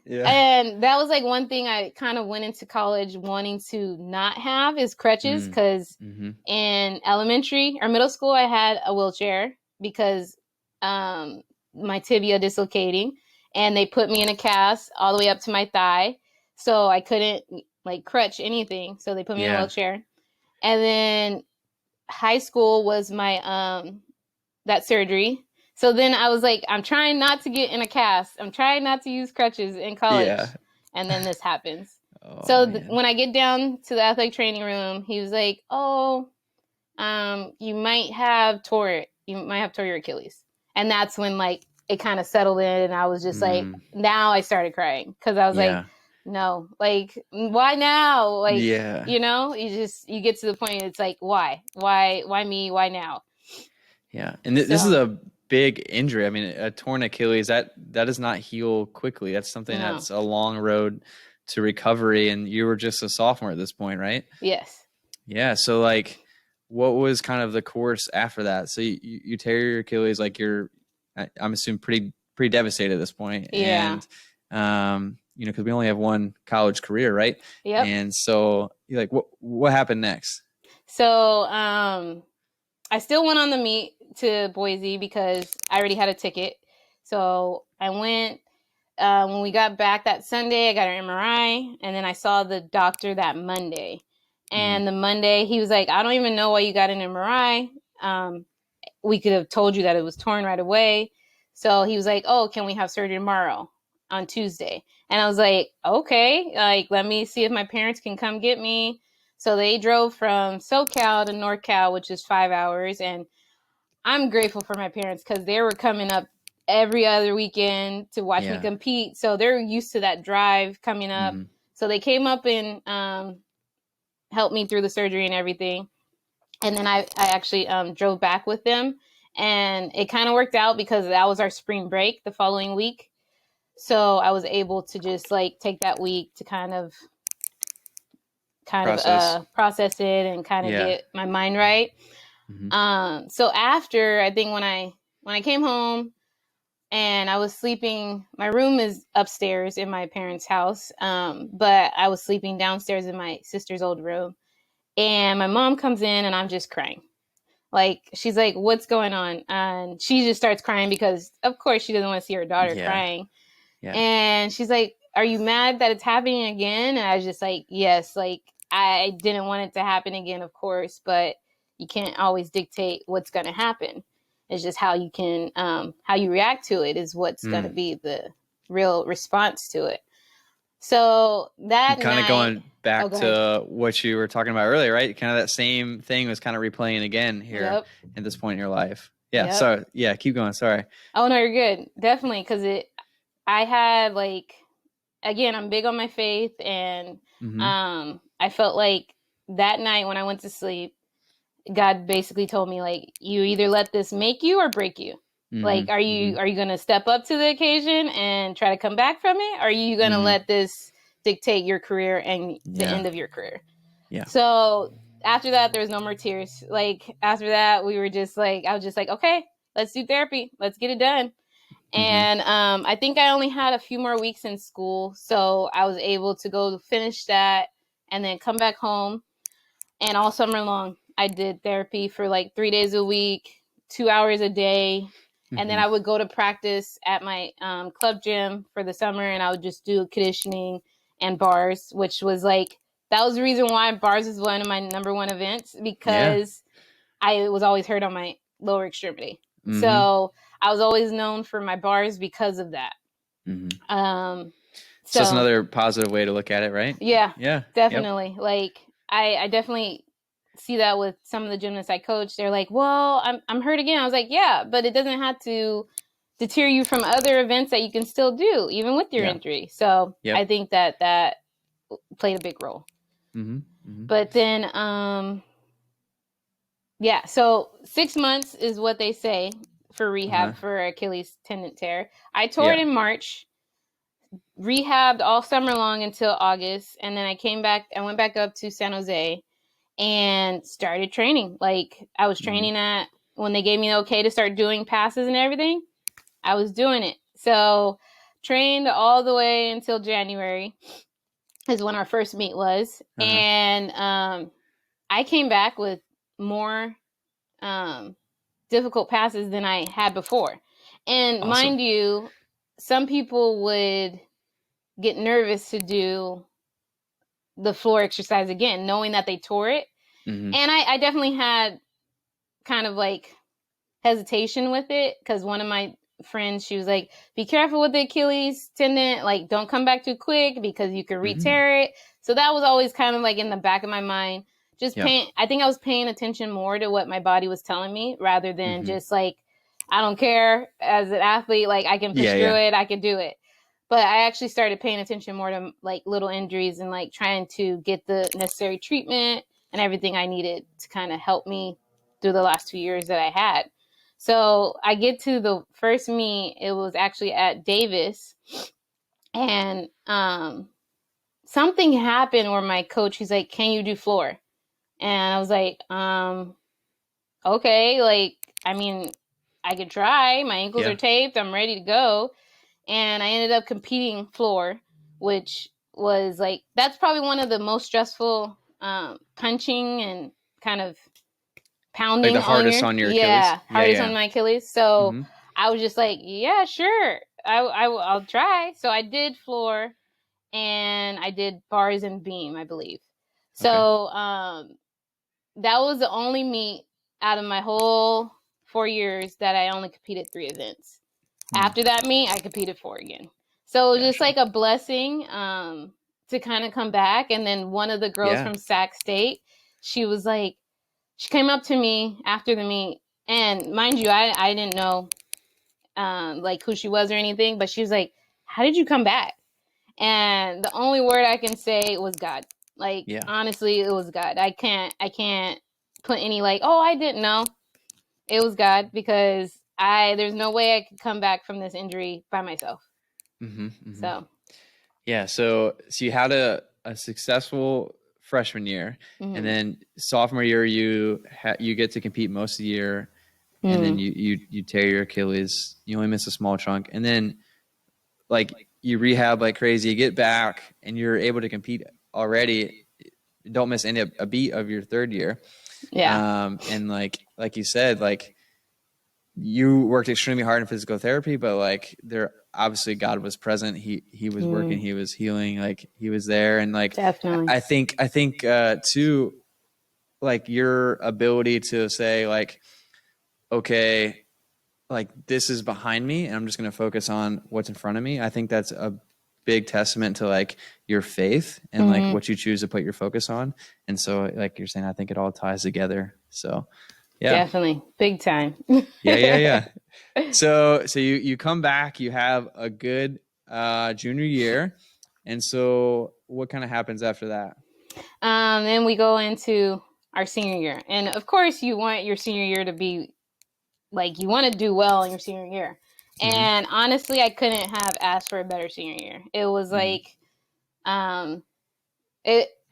Yeah. And that was like one thing I kind of went into college wanting to not have is crutches, because in elementary or middle school, I had a wheelchair because my tibia dislocating, and they put me in a cast all the way up to my thigh. So I couldn't like crutch anything. So they put me in a wheelchair. And then high school was my that surgery. So then I was like, I'm trying not to get in a cast. I'm trying not to use crutches in college. Yeah. And then this happens. Oh, so man. when I get down to the athletic training room, he was like, oh, you might have tore your Achilles. And that's when like it kind of settled in, and I was just like, now I started crying because I was like, no, like, why now? Like, you know, you get to the point, it's like, why me? Why now? Yeah. And this is a big injury. I mean, a torn Achilles, that does not heal quickly. That's something that's a long road to recovery. And you were just a sophomore at this point, right? Yes. Yeah. So like, what was kind of the course after that? So you tear your Achilles, like I'm assuming pretty devastated at this point. Yeah. And, you know, cause we only have one college career, right? Yep. And so you're like, what happened next? So, I still went on the meet to Boise because I already had a ticket. So I went, when we got back that Sunday, I got an MRI, and then I saw the doctor that Monday. And the Monday, he was like, I don't even know why you got an MRI. We could have told you that it was torn right away. So he was like, oh, can we have surgery tomorrow on Tuesday? And I was like, okay, like, let me see if my parents can come get me. So they drove from SoCal to NorCal, which is 5 hours. And I'm grateful for my parents because they were coming up every other weekend to watch me compete. So they're used to that drive coming up. So they came up and helped me through the surgery and everything. And then I actually drove back with them. And it kind of worked out because that was our spring break the following week. So I was able to just like take that week to kind of process it and kind of get my mind right. So after, I think when I came home and I was sleeping, my room is upstairs in my parents' house, but I was sleeping downstairs in my sister's old room. And my mom comes in and I'm just crying. Like, she's like, what's going on? And she just starts crying because, of course, she doesn't want to see her daughter crying. And she's like, are you mad that it's happening again? And I was just like, yes, like, I didn't want it to happen again, of course, but you can't always dictate what's going to happen. It's just how you can, how you react to it is what's going to be the real response to it. So that kind of going back to what you were talking about earlier, right? Kind of that same thing was kind of replaying again here at this point in your life. Yeah. So keep going. Sorry. Oh no, you're good. Definitely. Cause I had like, again, I'm big on my faith, and I felt like that night when I went to sleep, God basically told me, like, you either let this make you or break you. Like, are you going to step up to the occasion and try to come back from it? Or are you going to let this dictate your career and the end of your career? Yeah. So after that, there was no more tears. Like, after that, we were just like, I was just like, okay, let's do therapy. Let's get it done. And I think I only had a few more weeks in school. So I was able to go finish that and then come back home. And all summer long, I did therapy for like 3 days a week, 2 hours a day. And then I would go to practice at my club gym for the summer, and I would just do conditioning and bars, which was like, that was the reason why bars is one of my number one events, because I was always hurt on my lower extremity. So I was always known for my bars because of that. So it's another positive way to look at it, right? Yeah, definitely. Yep. Like, I definitely see that with some of the gymnasts I coach. They're like, well, I'm hurt again. I was like, yeah, but it doesn't have to deter you from other events that you can still do, even with your injury. So I think that played a big role. But then, so 6 months is what they say for rehab for Achilles tendon tear. I tore it in March, rehabbed all summer long until August, and then I went back up to San Jose. and started training. Like I was training at, when they gave me the okay to start doing passes and everything, I was doing it. So trained all the way until January is when our first meet was. Uh-huh. And I came back with more difficult passes than I had before. And Awesome. mind you, some people would get nervous to do the floor exercise again, knowing that they tore it. Mm-hmm. And I definitely had kind of like hesitation with it, because one of my friends, she was like, be careful with the Achilles tendon, like don't come back too quick because you could Mm-hmm. re-tear it. So that was always kind of like in the back of my mind, just Yeah. paying, I think I was paying attention more to what my body was telling me rather than Mm-hmm. just like, I don't care, as an athlete, like I can push Yeah, through yeah. it, I can do it. But I actually started paying attention more to like little injuries and like trying to get the necessary treatment and everything I needed to kind of help me through the last 2 years that I had. So I get to the first meet. It was actually at Davis, and something happened where my coach, he's like, "Can you do floor?" And I was like, "Okay." Like, I mean, I could try. My ankles are Yeah. taped. I'm ready to go. And I ended up competing floor, which was like, that's probably one of the most stressful, punching and kind of Like the pounding on hardest your, on your Achilles. yeah, Yeah, hardest on yeah. my Achilles. So Mm-hmm. I was just like, yeah, sure, I'll try. So I did floor and I did bars and beam, I believe. Okay. So that was the only meet out of my whole 4 years that I only competed 3 events. Mm. After that meet, I competed 4 again. So it was just Gotcha. like a blessing, to kind of come back. And then one of the girls Yeah. from Sac State, she was like, she came up to me after the meet, and mind you, I didn't know like who she was or anything, but she was like, "How did you come back?" And the only word I can say was God. Like Yeah. honestly, it was God. I can't put any like, "Oh, I didn't know." It was God, because I there's no way I could come back from this injury by myself. Mm-hmm. Mm-hmm. So, Yeah. So you had a successful freshman year, and mm-hmm. then sophomore year you get to compete most of the year, and then Mm. you tear your Achilles. You only miss a small chunk, and then like you rehab like crazy. You get back, and you're able to compete already. Don't miss any a beat of your third year. Yeah. And like you said, like you worked extremely hard in physical therapy, but like there obviously God was present. He was working, Mm. he was healing, like he was there. And like Definitely. I think too, like your ability to say like, okay, like this is behind me and I'm just gonna focus on what's in front of me. I think that's a big testament to like your faith and like Mm-hmm. what you choose to put your focus on. And so like you're saying, I think it all ties together. So yeah. Definitely. Big time. Yeah, yeah, yeah. So you come back, you have a good junior year, and so what kind of happens after that? Then we go into our senior year. And of course, you want your senior year to be like, you want to do well in your senior year. Mm-hmm. And honestly, I couldn't have asked for a better senior year. It was Mm-hmm. like, um,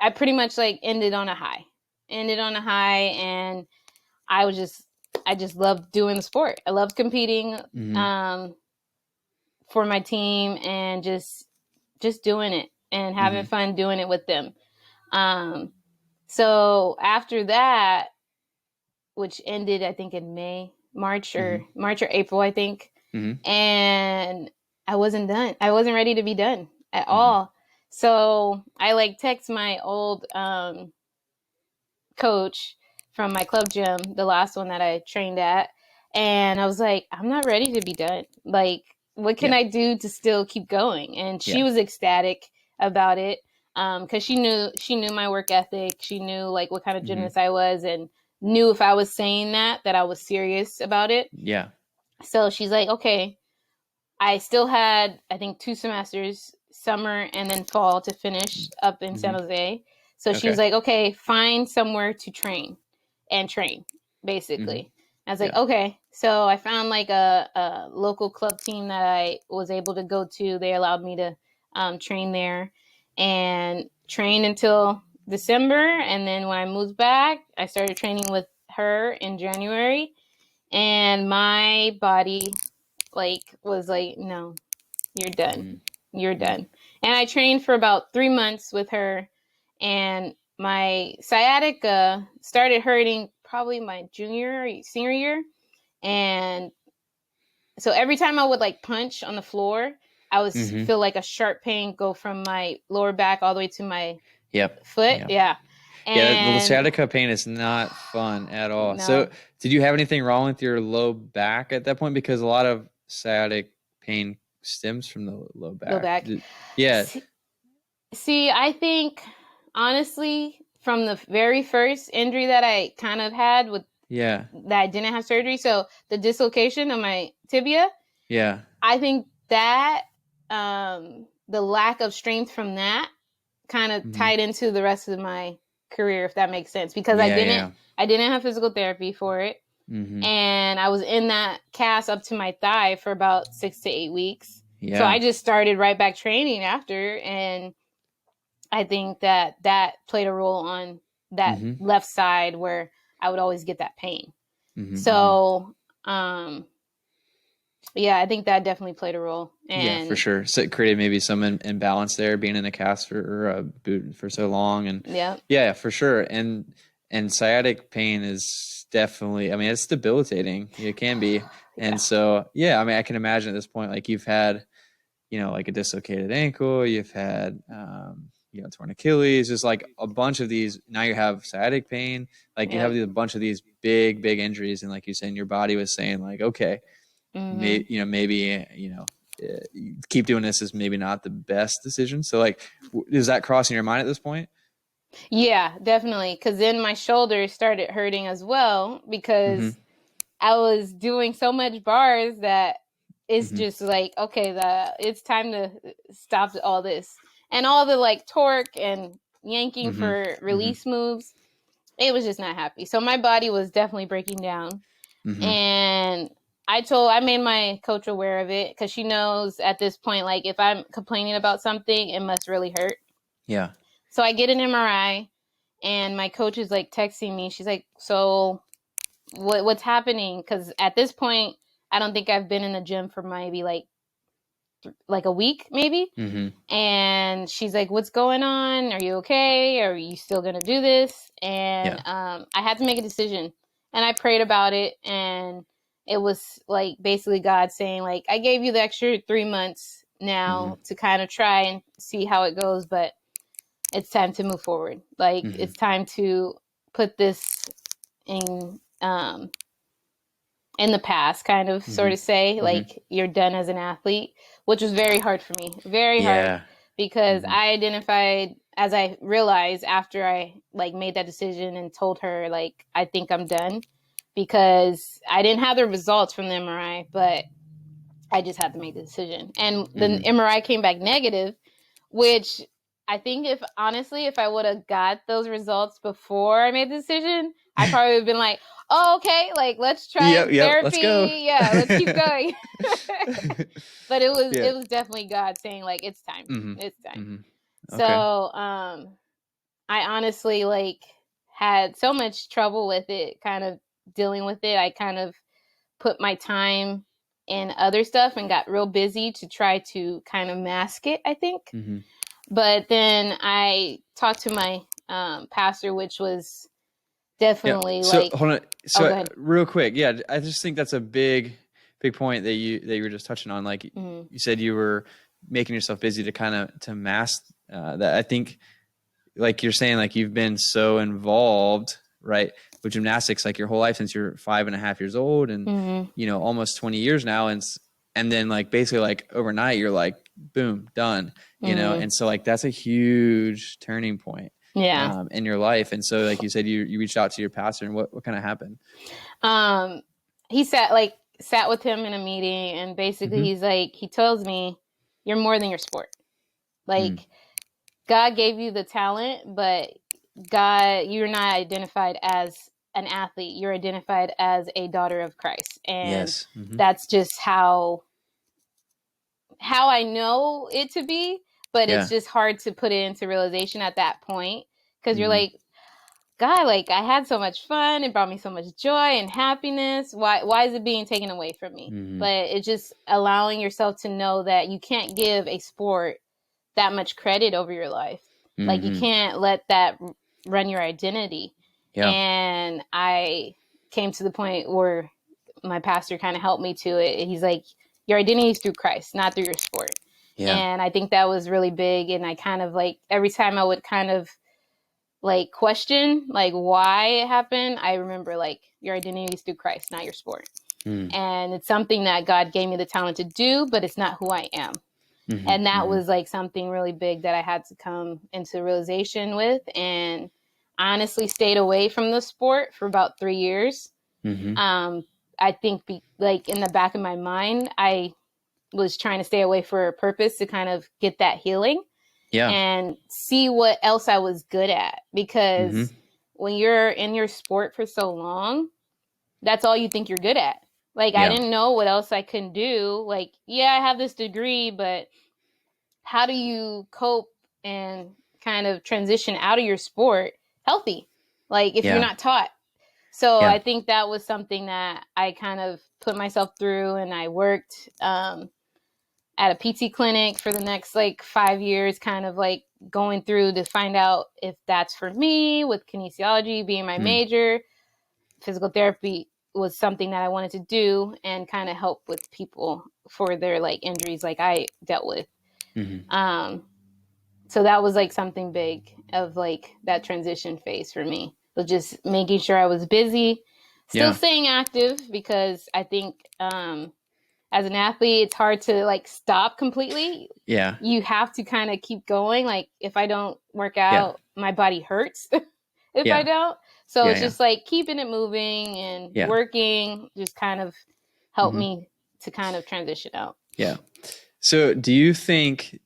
I pretty much like ended on a high, and I was just, I just loved doing the sport. I loved competing, Mm-hmm. um, for my team, and just doing it and having Mm-hmm. fun doing it with them. Um, so after that, which ended I think in March or April, I think. Mm-hmm. And I wasn't done. I wasn't ready to be done at Mm-hmm. all. So I like text my old coach from my club gym, the last one that I trained at, and I was like, I'm not ready to be done. Like, what can Yeah. I do to still keep going? And she Yeah. was ecstatic about it, because she knew my work ethic. She knew like what kind of Mm-hmm. gymnast I was, and knew if I was saying that I was serious about it. Yeah. So she's like, okay. I still had, I think, 2 semesters, summer and then fall, to finish up in Mm-hmm. San Jose. So she was Okay. like, okay, find somewhere to train, Mm-hmm. basically. I was like, Yeah. okay. So I found like a local club team that I was able to go to. They allowed me to train there, and trained until December, and then when I moved back, I started training with her in January, and my body was like, no, you're done. Mm-hmm. You're Mm-hmm. done. And I trained for about 3 months with her, and my sciatica started hurting probably my junior or senior year. And so every time I would like punch on the floor, I would Mm-hmm. feel like a sharp pain go from my lower back all the way to my Yep. foot. Yep. Yeah. Yeah, the And sciatica pain is not fun at all. So, no, did you have anything wrong with your low back at that point? Because a lot of sciatic pain stems from the low low back. back. Yeah, See, I think honestly, from the very first injury that I kind of had with yeah, that I didn't have surgery, so the dislocation of my tibia, yeah. I think that the lack of strength from that kind of Hmm. tied into the rest of my career, if that makes sense, because Yeah, yeah. I didn't have physical therapy for it, Hmm. and I was in that cast up to my thigh for about 6 to 8 weeks. So I Yeah. just started right back training after, and I think that that played a role on that Hmm. left side where I would always get that pain. Hmm. Hmm. So, yeah, I think that definitely played a role. Yeah, for And sure. So it created maybe some imbalance there, being in a cast or a boot for so long, and yeah, yeah, for sure. And sciatic pain is definitely, I mean, it's debilitating. It can be, and yeah, so yeah, I mean, I can imagine at this point, like you've had, like a dislocated ankle, you've had, torn Achilles, just like a bunch of these. Now you have sciatic pain, like you yeah. have a bunch of these big, big injuries, and like you said, your body was saying like, okay, Hmm. maybe uh, keep doing this is maybe not the best decision. So like, is that crossing your mind at this point? Yeah, definitely. Because then my shoulders started hurting as well Mm-hmm. because I was doing so much bars that it's Mm-hmm. just like, okay, it's time to stop all this. And all the like torque and yanking Mm-hmm. for Mm-hmm. release moves, it was just not happy. So my body was definitely breaking down. Mm-hmm. And I made my coach aware of it because she knows at this point, like if I'm complaining about something, it must really hurt. Yeah. So I get an MRI, and my coach is like texting me. She's like, "So what's happening?" Because at this point, I don't think I've been in the gym for maybe like a week, maybe. Mm-hmm. And she's like, "What's going on? Are you okay? Are you still gonna do this?" And Yeah. I had to make a decision, and I prayed about it, and it was like basically God saying, like, "I gave you the extra 3 months Mm-hmm. now to kind of try and see how it goes, but it's time to move forward. Like, Mm-hmm. it's time to put this in the past, kind of Mm-hmm. sort of say Mm-hmm. like you're done as an athlete," which was very hard for me, very hard, Yeah. because Mm-hmm. I identified, as I realized after I like made that decision and told her like I think I'm done, because I didn't have the results from the MRI, but I just had to make the decision, and the Mm-hmm. MRI came back negative, which I think, if honestly, if I would have got those results before I made the decision, I probably would have been like, "Oh, okay, like let's try Yep. Yep. Let's go. therapy. Yeah, let's keep going." But it was Yeah. it was definitely God saying like it's time. Mm-hmm. It's time. Mm-hmm. So, Okay. I honestly like had so much trouble with it, kind of dealing with it. I kind of put my time in other stuff and got real busy to try to kind of mask it, I think. Mm-hmm. But then I talked to my pastor, which was Yeah. definitely So like, hold on. oh, So go ahead. real quick, yeah, I just think that's a big, big point that you were just touching on. Like Mm-hmm. you said, you were making yourself busy to kind of to mask that. I think, like you're saying, like you've been so involved, right, with gymnastics, like your whole life since you're 5.5 years old, and Mm-hmm. almost 20 years now, and then like basically like overnight, you're like, boom, done, Mm-hmm. and so like that's a huge turning point Yeah. in your life. And so, like you said, you reached out to your pastor, and what kind of happened? Um, he sat with him in a meeting, and basically Mm-hmm. he's like, he tells me, "You're more than your sport. Mm. Like, God gave you the talent, but God, you're not identified as an athlete. You're identified as a daughter of Christ." And Yes. Mm-hmm. that's just how I know it to be, but it's Yeah. just hard to put it into realization at that point, because you're Mm-hmm. like, God, like I had so much fun. It brought me so much joy and happiness. Why is it being taken away from me? Mm-hmm. But it's just allowing yourself to know that you can't give a sport that much credit over your life. Like you Mm-hmm. can't let that run your identity. Yeah. And I came to the point where my pastor kind of helped me to it. He's like, your identity is through Christ, not through your sport. Yeah. And I think that was really big. And I kind of like every time I would kind of like question like why it happened, I remember like your identity is through Christ, not your sport. Mm-hmm. And it's something that God gave me the talent to do, but it's not who I am. And that Mm-hmm. was like something really big that I had to come into realization with. And honestly stayed away from the sport for about 3 years. Mm-hmm. um I think like in the back of my mind, I was trying to stay away for a purpose to kind of get that healing Yeah. and see what else I was good at. Mm-hmm. Because when you're in your sport for so long, that's all you think you're good at. Like, I Yeah. didn't know what else I can do. Like, yeah, I have this degree, but how do you cope and kind of transition out of your sport healthy? Like, if you're Yeah. not taught. So Yeah. I think that was something that I kind of put myself through, and I worked at a PT clinic for the next like 5 years, kind of like going through to find out if that's for me, with kinesiology being my Mm. major. Physical therapy was something that I wanted to do and kind of help with people for their like injuries like I dealt with. Mm-hmm. Um, so that was like something big of like that transition phase for me. So just making sure I was busy, still Yeah. staying active, because I think as an athlete, it's hard to like stop completely. Yeah. You have to kind of keep going. Like if I don't work Yeah. out, my body hurts if I Yeah. don't. So Yeah. it's Yeah. just like keeping it moving and Yeah. working just kind of helped Mm-hmm. me to kind of transition out. Yeah. So do you think,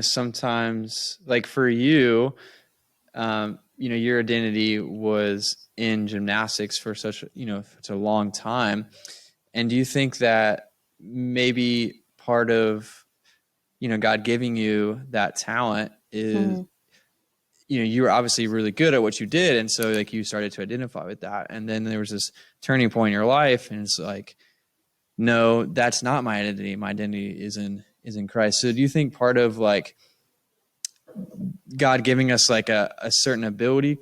sometimes like for you, your identity was in gymnastics for such a long time. And do you think that maybe part of, God giving you that talent is, Mm-hmm. you were obviously really good at what you did. And so like you started to identify with that. And then there was this turning point in your life. And it's like, no, that's not my identity. My identity is in Christ. So do you think part of like God giving us like a certain ability,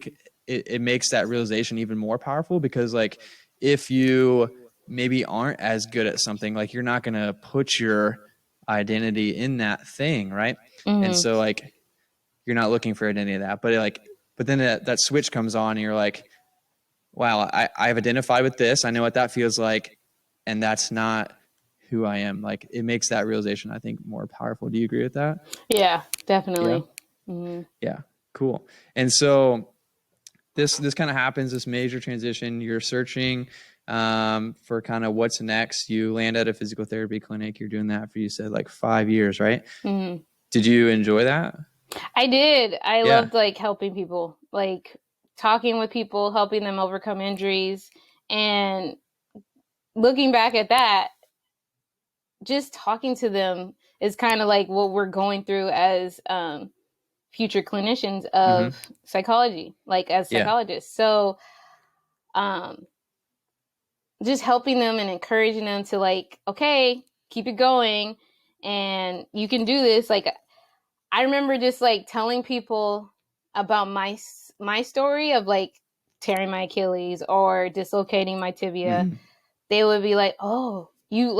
it makes that realization even more powerful? Because like if you maybe aren't as good at something, like you're not going to put your identity in that thing, right? And Mm-hmm. so like you're not looking for any of that, but then that switch comes on and you're like, wow, I've identified with this. I know what that feels like, and that's not who I am. Like it makes that realization, I think, more powerful. Do you agree with that? Yeah, Yeah. definitely. Mm-hmm. Yeah. Cool. And so this kind of happens, this major transition. You're searching for kind of what's next. You land at a physical therapy clinic. You're doing that for, you said, like 5 years, right? Mm-hmm. Did you enjoy that? I did. I Yeah. loved like helping people, like talking with people, helping them overcome injuries. And looking back at that, just talking to them is kind of like what we're going through as future clinicians Mm-hmm. of psychology, like as Yeah. psychologists. So um, just helping them and encouraging them to like, okay, keep it going and you can do this. Like I remember just like telling people about my story of like tearing my Achilles or dislocating my tibia. Mm-hmm. They would be like, "Oh, you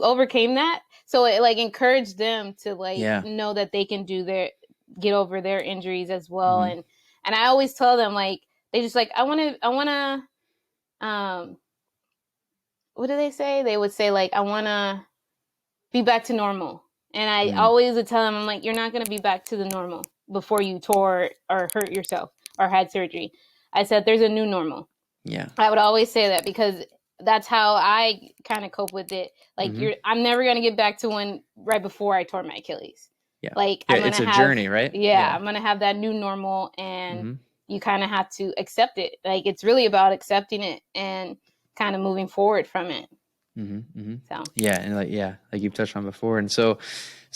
overcame that." So it like encouraged them to like Yeah. know that they can get over their injuries as well. Mm-hmm. And I always tell them like they just like I want to what do they say? They would say like I want to be back to normal. And I Mm-hmm. always would tell them, I'm like, you're not going to be back to the normal before you tore or hurt yourself or had surgery. I said, there's a new normal. Yeah. I would always say that because that's how I kind of cope with it. Like Mm-hmm. I'm never going to get back to when right before I tore my Achilles. Yeah. Like Yeah. I'm going It's to a have, journey, right? yeah, Yeah. I'm going to have that new normal, and Mm-hmm. you kind of have to accept it. Like it's really about accepting it and kind of moving forward from it. Mm-hmm. Mm-hmm. So, Yeah. And like you've touched on before. And so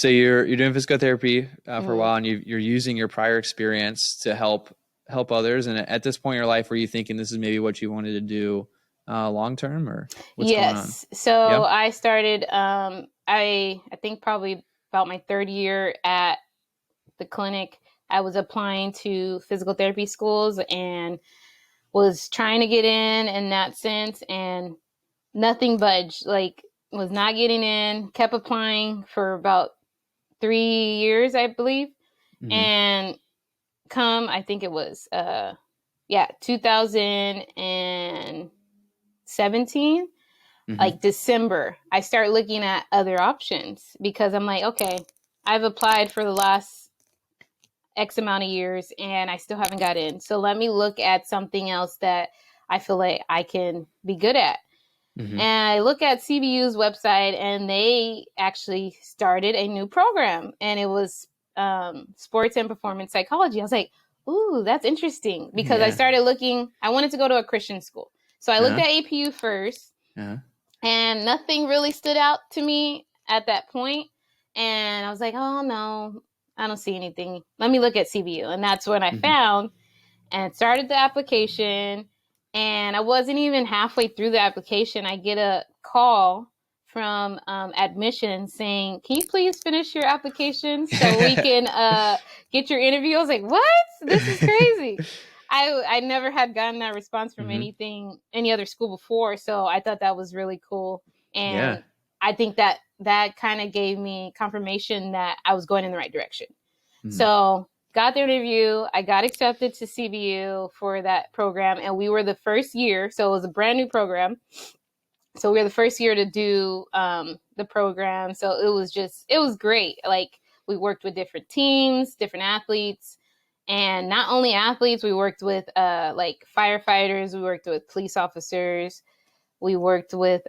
you're doing physical therapy for a mm, while, and you're using your prior experience to help help others. And at this point in your life, were you thinking this is maybe what you wanted to do long term, or what's going on? Yes. So Yeah. I started, I think probably about my third year at the clinic. I was applying to physical therapy schools and was trying to get in that sense, and nothing budged. Like, was not getting in, kept applying for about 3 years, I believe. Mm-hmm. And I think it was, 2017, Mm-hmm. like December, I start looking at other options because I'm like, okay, I've applied for the last X amount of years and I still haven't got in. So let me look at something else that I feel like I can be good at. Mm-hmm. And I look at CBU's website and they actually started a new program, and it was sports and performance psychology. I was like, ooh, that's interesting, because I Yeah. started looking, I wanted to go to a Christian school. So I looked Uh-huh. at APU first, Uh-huh. and nothing really stood out to me at that point. And I was like, oh no, I don't see anything. Let me look at CBU. And that's when I Mm-hmm. found and started the application. And I wasn't even halfway through the application. I get a call from admissions saying, can you please finish your application so we can get your interview? I was like, what? This is crazy. I never had gotten that response from Mm-hmm. any other school before, so I thought that was really cool. Yeah. And I think that kind of gave me confirmation that I was going in the right direction. Mm-hmm. So got the interview. I got accepted to CBU for that program, and we were the first year. So it was a brand new program. So we were the first year to do the program. So it was great. Like, we worked with different teams, different athletes, and not only athletes. We worked with like firefighters. We worked with police officers. We worked with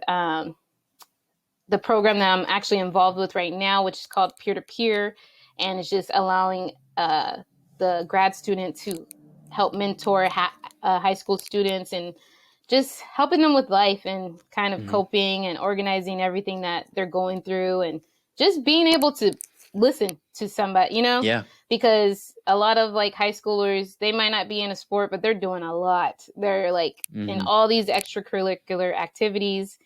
the program that I'm actually involved with right now, which is called Peer to Peer, and it's just allowing the grad student to help mentor high school students, and just helping them with life and kind of Mm-hmm. coping and organizing everything that they're going through, and just being able to listen to somebody, Yeah. because a lot of like high schoolers, they might not be in a sport, but they're doing a lot. They're like in Mm-hmm. all these extracurricular activities,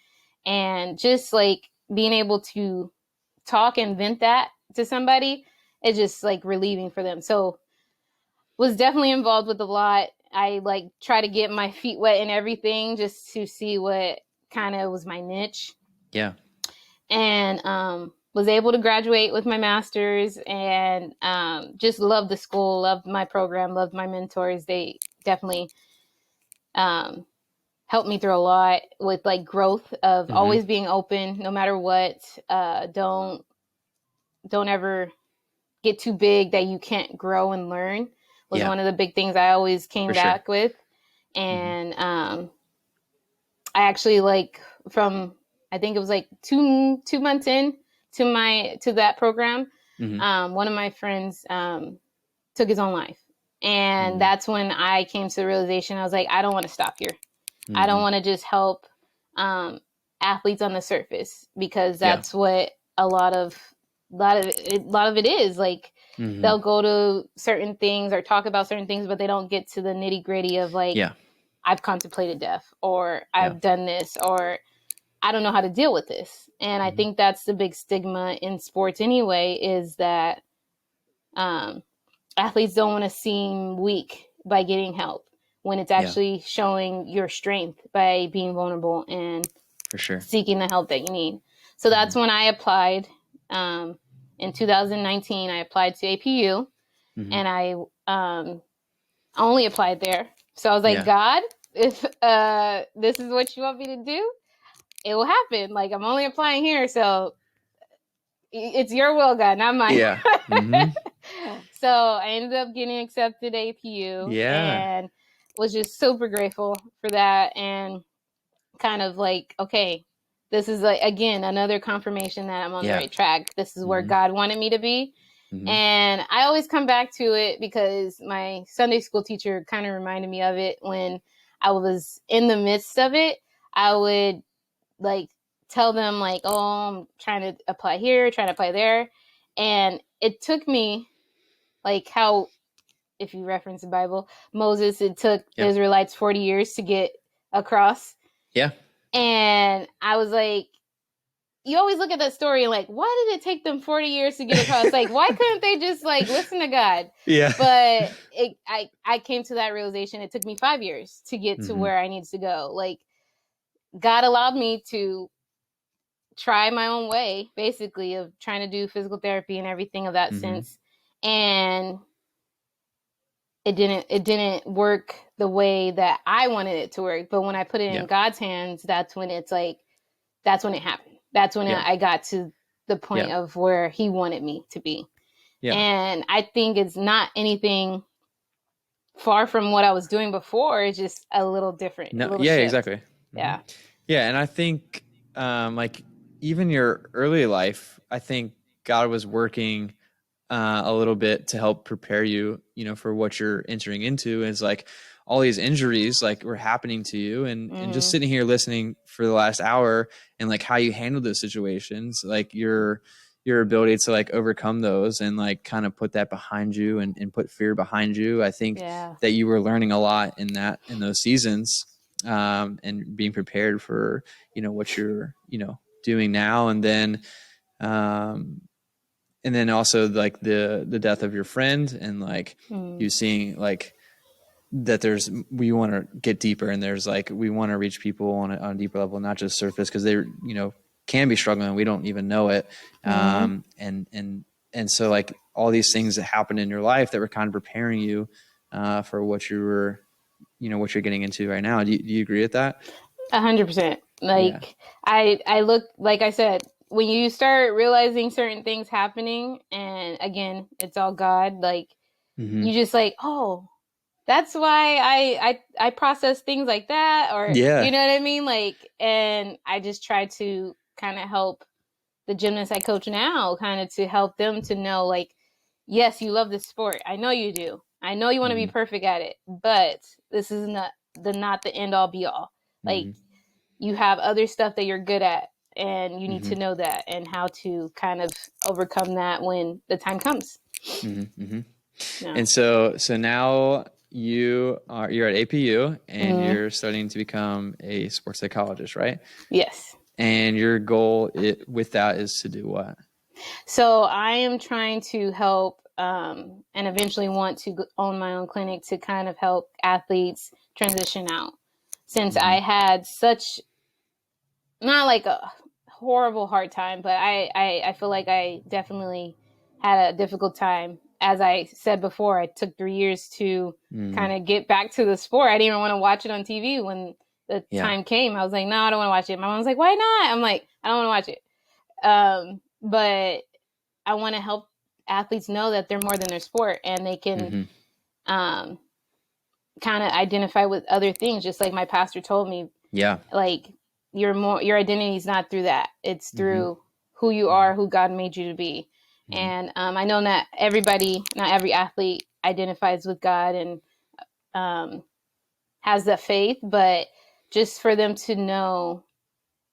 and just like being able to talk and vent that to somebody is just like relieving for them. So was definitely involved with a lot. I like try to get my feet wet and everything just to see what kind of was my niche. Yeah. And was able to graduate with my master's, and just loved the school, loved my program, loved my mentors. They definitely um, helped me through a lot with like growth of Mm-hmm. always being open no matter what. Don't ever get too big that you can't grow and learn, was Yeah. one of the big things I always For came sure. back with. Mm-hmm. And I actually, like, from, I think it was like 2 months in to that program, Mm-hmm. one of my friends took his own life. And Mm-hmm. that's when I came to the realization, I was like, I don't want to stop here. I don't Mm-hmm. want to just help um, athletes on the surface, because Yeah. that's what a lot of it is. Like, Mm-hmm. they'll go to certain things or talk about certain things, but they don't get to the nitty gritty of like, Yeah. I've contemplated death, or Yeah. I've done this, or I don't know how to deal with this. And I Mm-hmm. think that's the big stigma in sports anyway, is that um, athletes don't want to seem weak by getting help, when it's Yeah. actually showing your strength by being vulnerable and For sure. seeking the help that you need. So Mm-hmm. that's when I applied. Um, in 2019, I applied to APU, Mm-hmm. and I only applied there. So I was like, Yeah. God, if this is what you want me to do, it will happen. Like, I'm only applying here, so it's your will, God, not mine. Yeah. Mm-hmm. So I ended up getting accepted to APU, Yeah. and was just super grateful for that, and kind of like, okay, this is like, again, another confirmation that I'm on the Yeah. right track. This is where Mm-hmm. God wanted me to be. Mm-hmm. And I always come back to it because my Sunday school teacher kind of reminded me of it when I was in the midst of it. I would like tell them like, oh, I'm trying to apply here, trying to apply there. And it took me, like, how if you reference the Bible, Moses, it took the Yeah. Israelites 40 years to get across. Yeah. And I was like, you always look at that story and like, why did it take them 40 years to get across? Like, why couldn't they just like listen to God? Yeah. But I came to that realization. It took me 5 years to get to Mm-hmm. where I needed to go. Like, God allowed me to try my own way, basically, of trying to do physical therapy and everything of that sense. And it didn't work the way that I wanted it to work. But when I put it in God's hands, that's when it's like, that's when it happened. That's when I got to the point of where he wanted me to be. Yeah. And I think it's not anything far from what I was doing before. It's just a little different. No, a little yeah, shift. Exactly. Mm-hmm. Yeah. Yeah. And I think like even your early life, I think God was working a little bit to help prepare you, for what you're entering into. Is like all these injuries like were happening to you, and just sitting here listening for the last hour and like how you handled those situations, like your ability to like overcome those and like kind of put that behind you and put fear behind you. I think that you were learning a lot in those seasons, and being prepared for, what you're, doing now. And then also like the death of your friend, and like you seeing like that we want to get deeper, and there's like we want to reach people on a deeper level, not just surface, because they can be struggling, we don't even know it. And so like all these things that happened in your life that were kind of preparing you for what you were, what you're getting into right now. Do you agree with that? 100%. Like I look, like I said, when you start realizing certain things happening, and again, it's all God, like you just like, oh, that's why I process things like that, or you know what I mean? Like, and I just try to kind of help the gymnasts I coach now, kind of to help them to know, like, yes, you love this sport. I know you do. I know you want to be perfect at it, but this is not the end all be all. Like, you have other stuff that you're good at, and you need to know that and how to kind of overcome that when the time comes. Yeah. And so now you're at APU, and you're starting to become a sports psychologist, right? Yes. And your goal with that is to do what? So I am trying to help, and eventually want to own my own clinic to kind of help athletes transition out. Since I had such, not like a horrible hard time, but I feel like I definitely had a difficult time. As I said before, I took 3 years to kind of get back to the sport. I didn't even want to watch it on TV when the time came. I was like, no, I don't want to watch it. My mom was like, why not? I'm like, I don't want to watch it. But I want to help athletes know that they're more than their sport, and they can kind of identify with other things. Just like my pastor told me, like your identity is not through that. It's through who you are, who God made you to be. And I know not every athlete identifies with God and has that faith, but just for them to know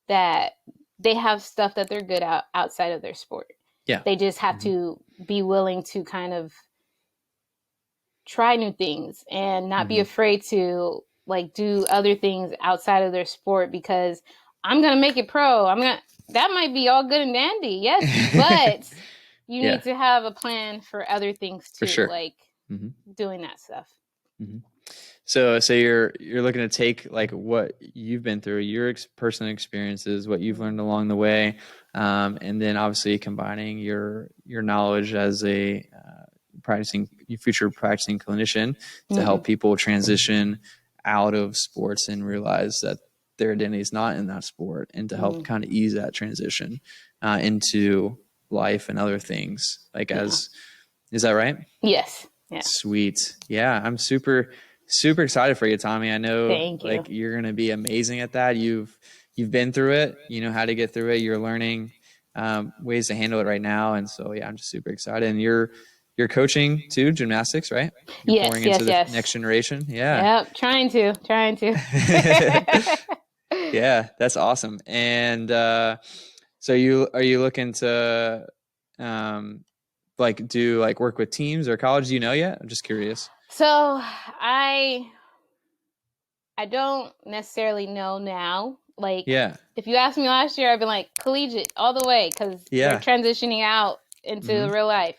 that they have stuff that they're good at outside of their sport. Yeah. They just have to be willing to kind of try new things and not be afraid to like do other things outside of their sport, because I'm going to make it pro. That might be all good and dandy. Yes. But you need to have a plan for other things too. For sure. Like doing that stuff. So you're looking to take like what you've been through, your personal experiences, what you've learned along the way, and then obviously combining your knowledge as a future practicing clinician to help people transition out of sports and realize that their identity is not in that sport, and to help kind of ease that transition into life and other things. Like is that right? Yes. Yeah. Sweet. Yeah, I'm super excited for you, Thomi. I know like you're going to be amazing at that. You've been through it, you know how to get through it. You're learning ways to handle it right now. And so, yeah, I'm just super excited. And you're coaching too, gymnastics, right? You're pouring into the next generation. Yeah. Yep. Trying to. Yeah, that's awesome. And so are you looking to like do like work with teams or college? Do you know yet? I'm just curious. So I don't necessarily know now. Like, Yeah. if you asked me last year, I'd be like collegiate all the way because they're Yeah. transitioning out into Mm-hmm. real life.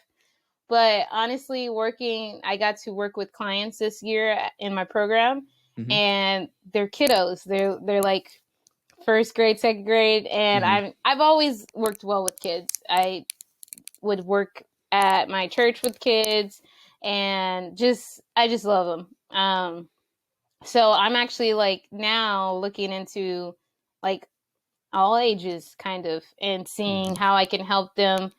But honestly, I got to work with clients this year in my program, Mm-hmm. and they're kiddos. They're like first grade, second grade, and Mm-hmm. I've always worked well with kids. I would work at my church with kids, and I just love them. So I'm actually like now looking into like all ages kind of and Mm-hmm. seeing how I can help them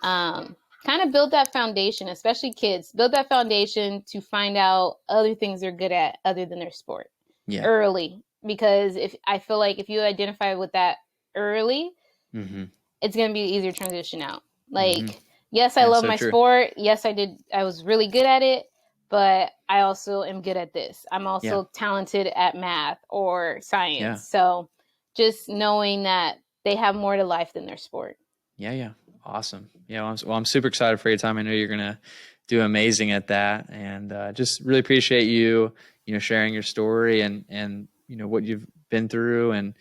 um, kind of build that foundation, especially kids, build that foundation to find out other things they're good at other than their sport Yeah. early. Because if I feel like if you identify with that early, Mm-hmm. it's going to be easier to transition out. Mm-hmm. Like, yes, I Yeah. love So my true. sport. Yes, I was really good at it, but I also am good at this. I'm Yeah. also talented at math or Yeah. science. So just knowing that they have more to life than their sport. Yeah. Yeah. Awesome. Yeah. I'm super excited for your time. I know you're gonna do amazing at that, and just really appreciate you, sharing your story and what you've been through, and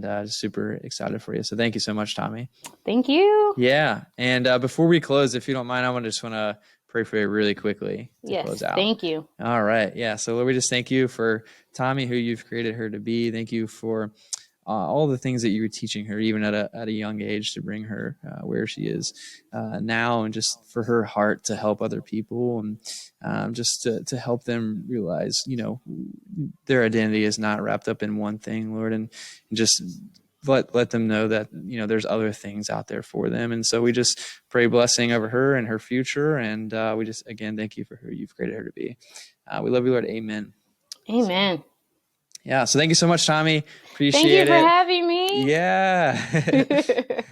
just super excited for you. So thank you so much, Thomi. Thank you. Yeah. And before we close, if you don't mind, I just want to pray for you really quickly to close Yes, out. thank you. All right. Yeah. So Lord, we just thank you for Thomi, who you've created her to be. Thank you for all the things that you were teaching her, even at a young age, to bring her where she is now, and just for her heart to help other people, and just to help them realize, their identity is not wrapped up in one thing, Lord, and just let them know that there's other things out there for them. And so we just pray blessing over her and her future, and we just again thank you for who you've created her to be. We love you, Lord. Amen. Amen. So, yeah. So thank you so much, Thomi. Thank you Appreciate for it. having me. Yeah.